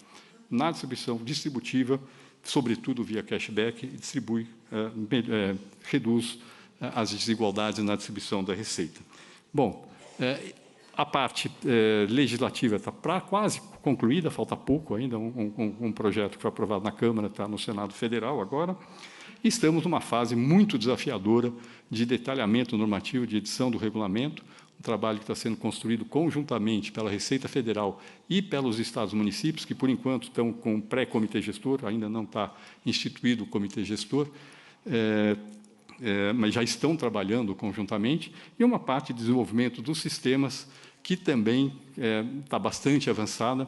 S5: na distribuição distributiva, sobretudo via cashback, e reduz as desigualdades na distribuição da receita. Bom, a parte legislativa está quase concluída, falta pouco ainda, um projeto que foi aprovado na Câmara, está no Senado Federal agora. Estamos numa fase muito desafiadora de detalhamento normativo, de edição do regulamento, um trabalho que está sendo construído conjuntamente pela Receita Federal e pelos estados e municípios, que, por enquanto, estão com um pré-comitê gestor, ainda não está instituído o comitê gestor, mas já estão trabalhando conjuntamente, e uma parte de desenvolvimento dos sistemas, que também está bastante avançada,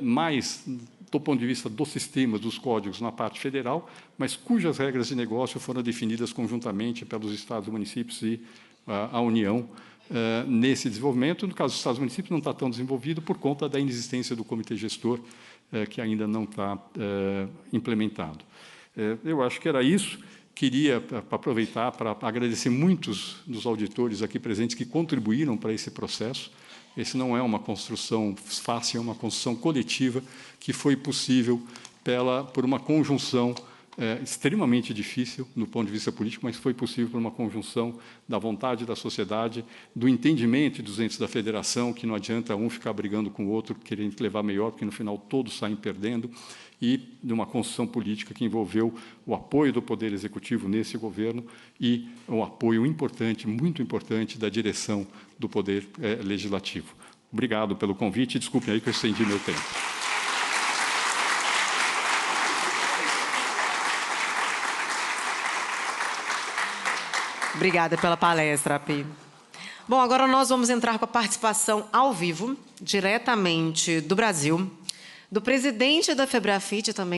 S5: mais do ponto de vista dos sistemas, dos códigos na parte federal, mas cujas regras de negócio foram definidas conjuntamente pelos estados e municípios e a União nesse desenvolvimento. No caso dos estados e municípios, não está tão desenvolvido por conta da inexistência do comitê gestor, que ainda não está implementado. Eu acho que era isso. queria aproveitar para agradecer muitos dos auditores aqui presentes que contribuíram para esse processo. Esse não é uma construção fácil, é uma construção coletiva que foi possível por uma conjunção extremamente difícil do ponto de vista político, mas foi possível por uma conjunção da vontade da sociedade, do entendimento dos entes da federação, que não adianta um ficar brigando com o outro, querendo levar melhor, porque no final todos saem perdendo, e de uma construção política que envolveu o apoio do Poder Executivo nesse governo e um apoio importante, muito importante, da direção do Poder Legislativo. Obrigado pelo convite, desculpe aí que eu estendi meu tempo.
S1: Obrigada pela palestra, Api. Bom, agora nós vamos entrar com a participação ao vivo, diretamente do Brasil, do presidente da Febrafite também,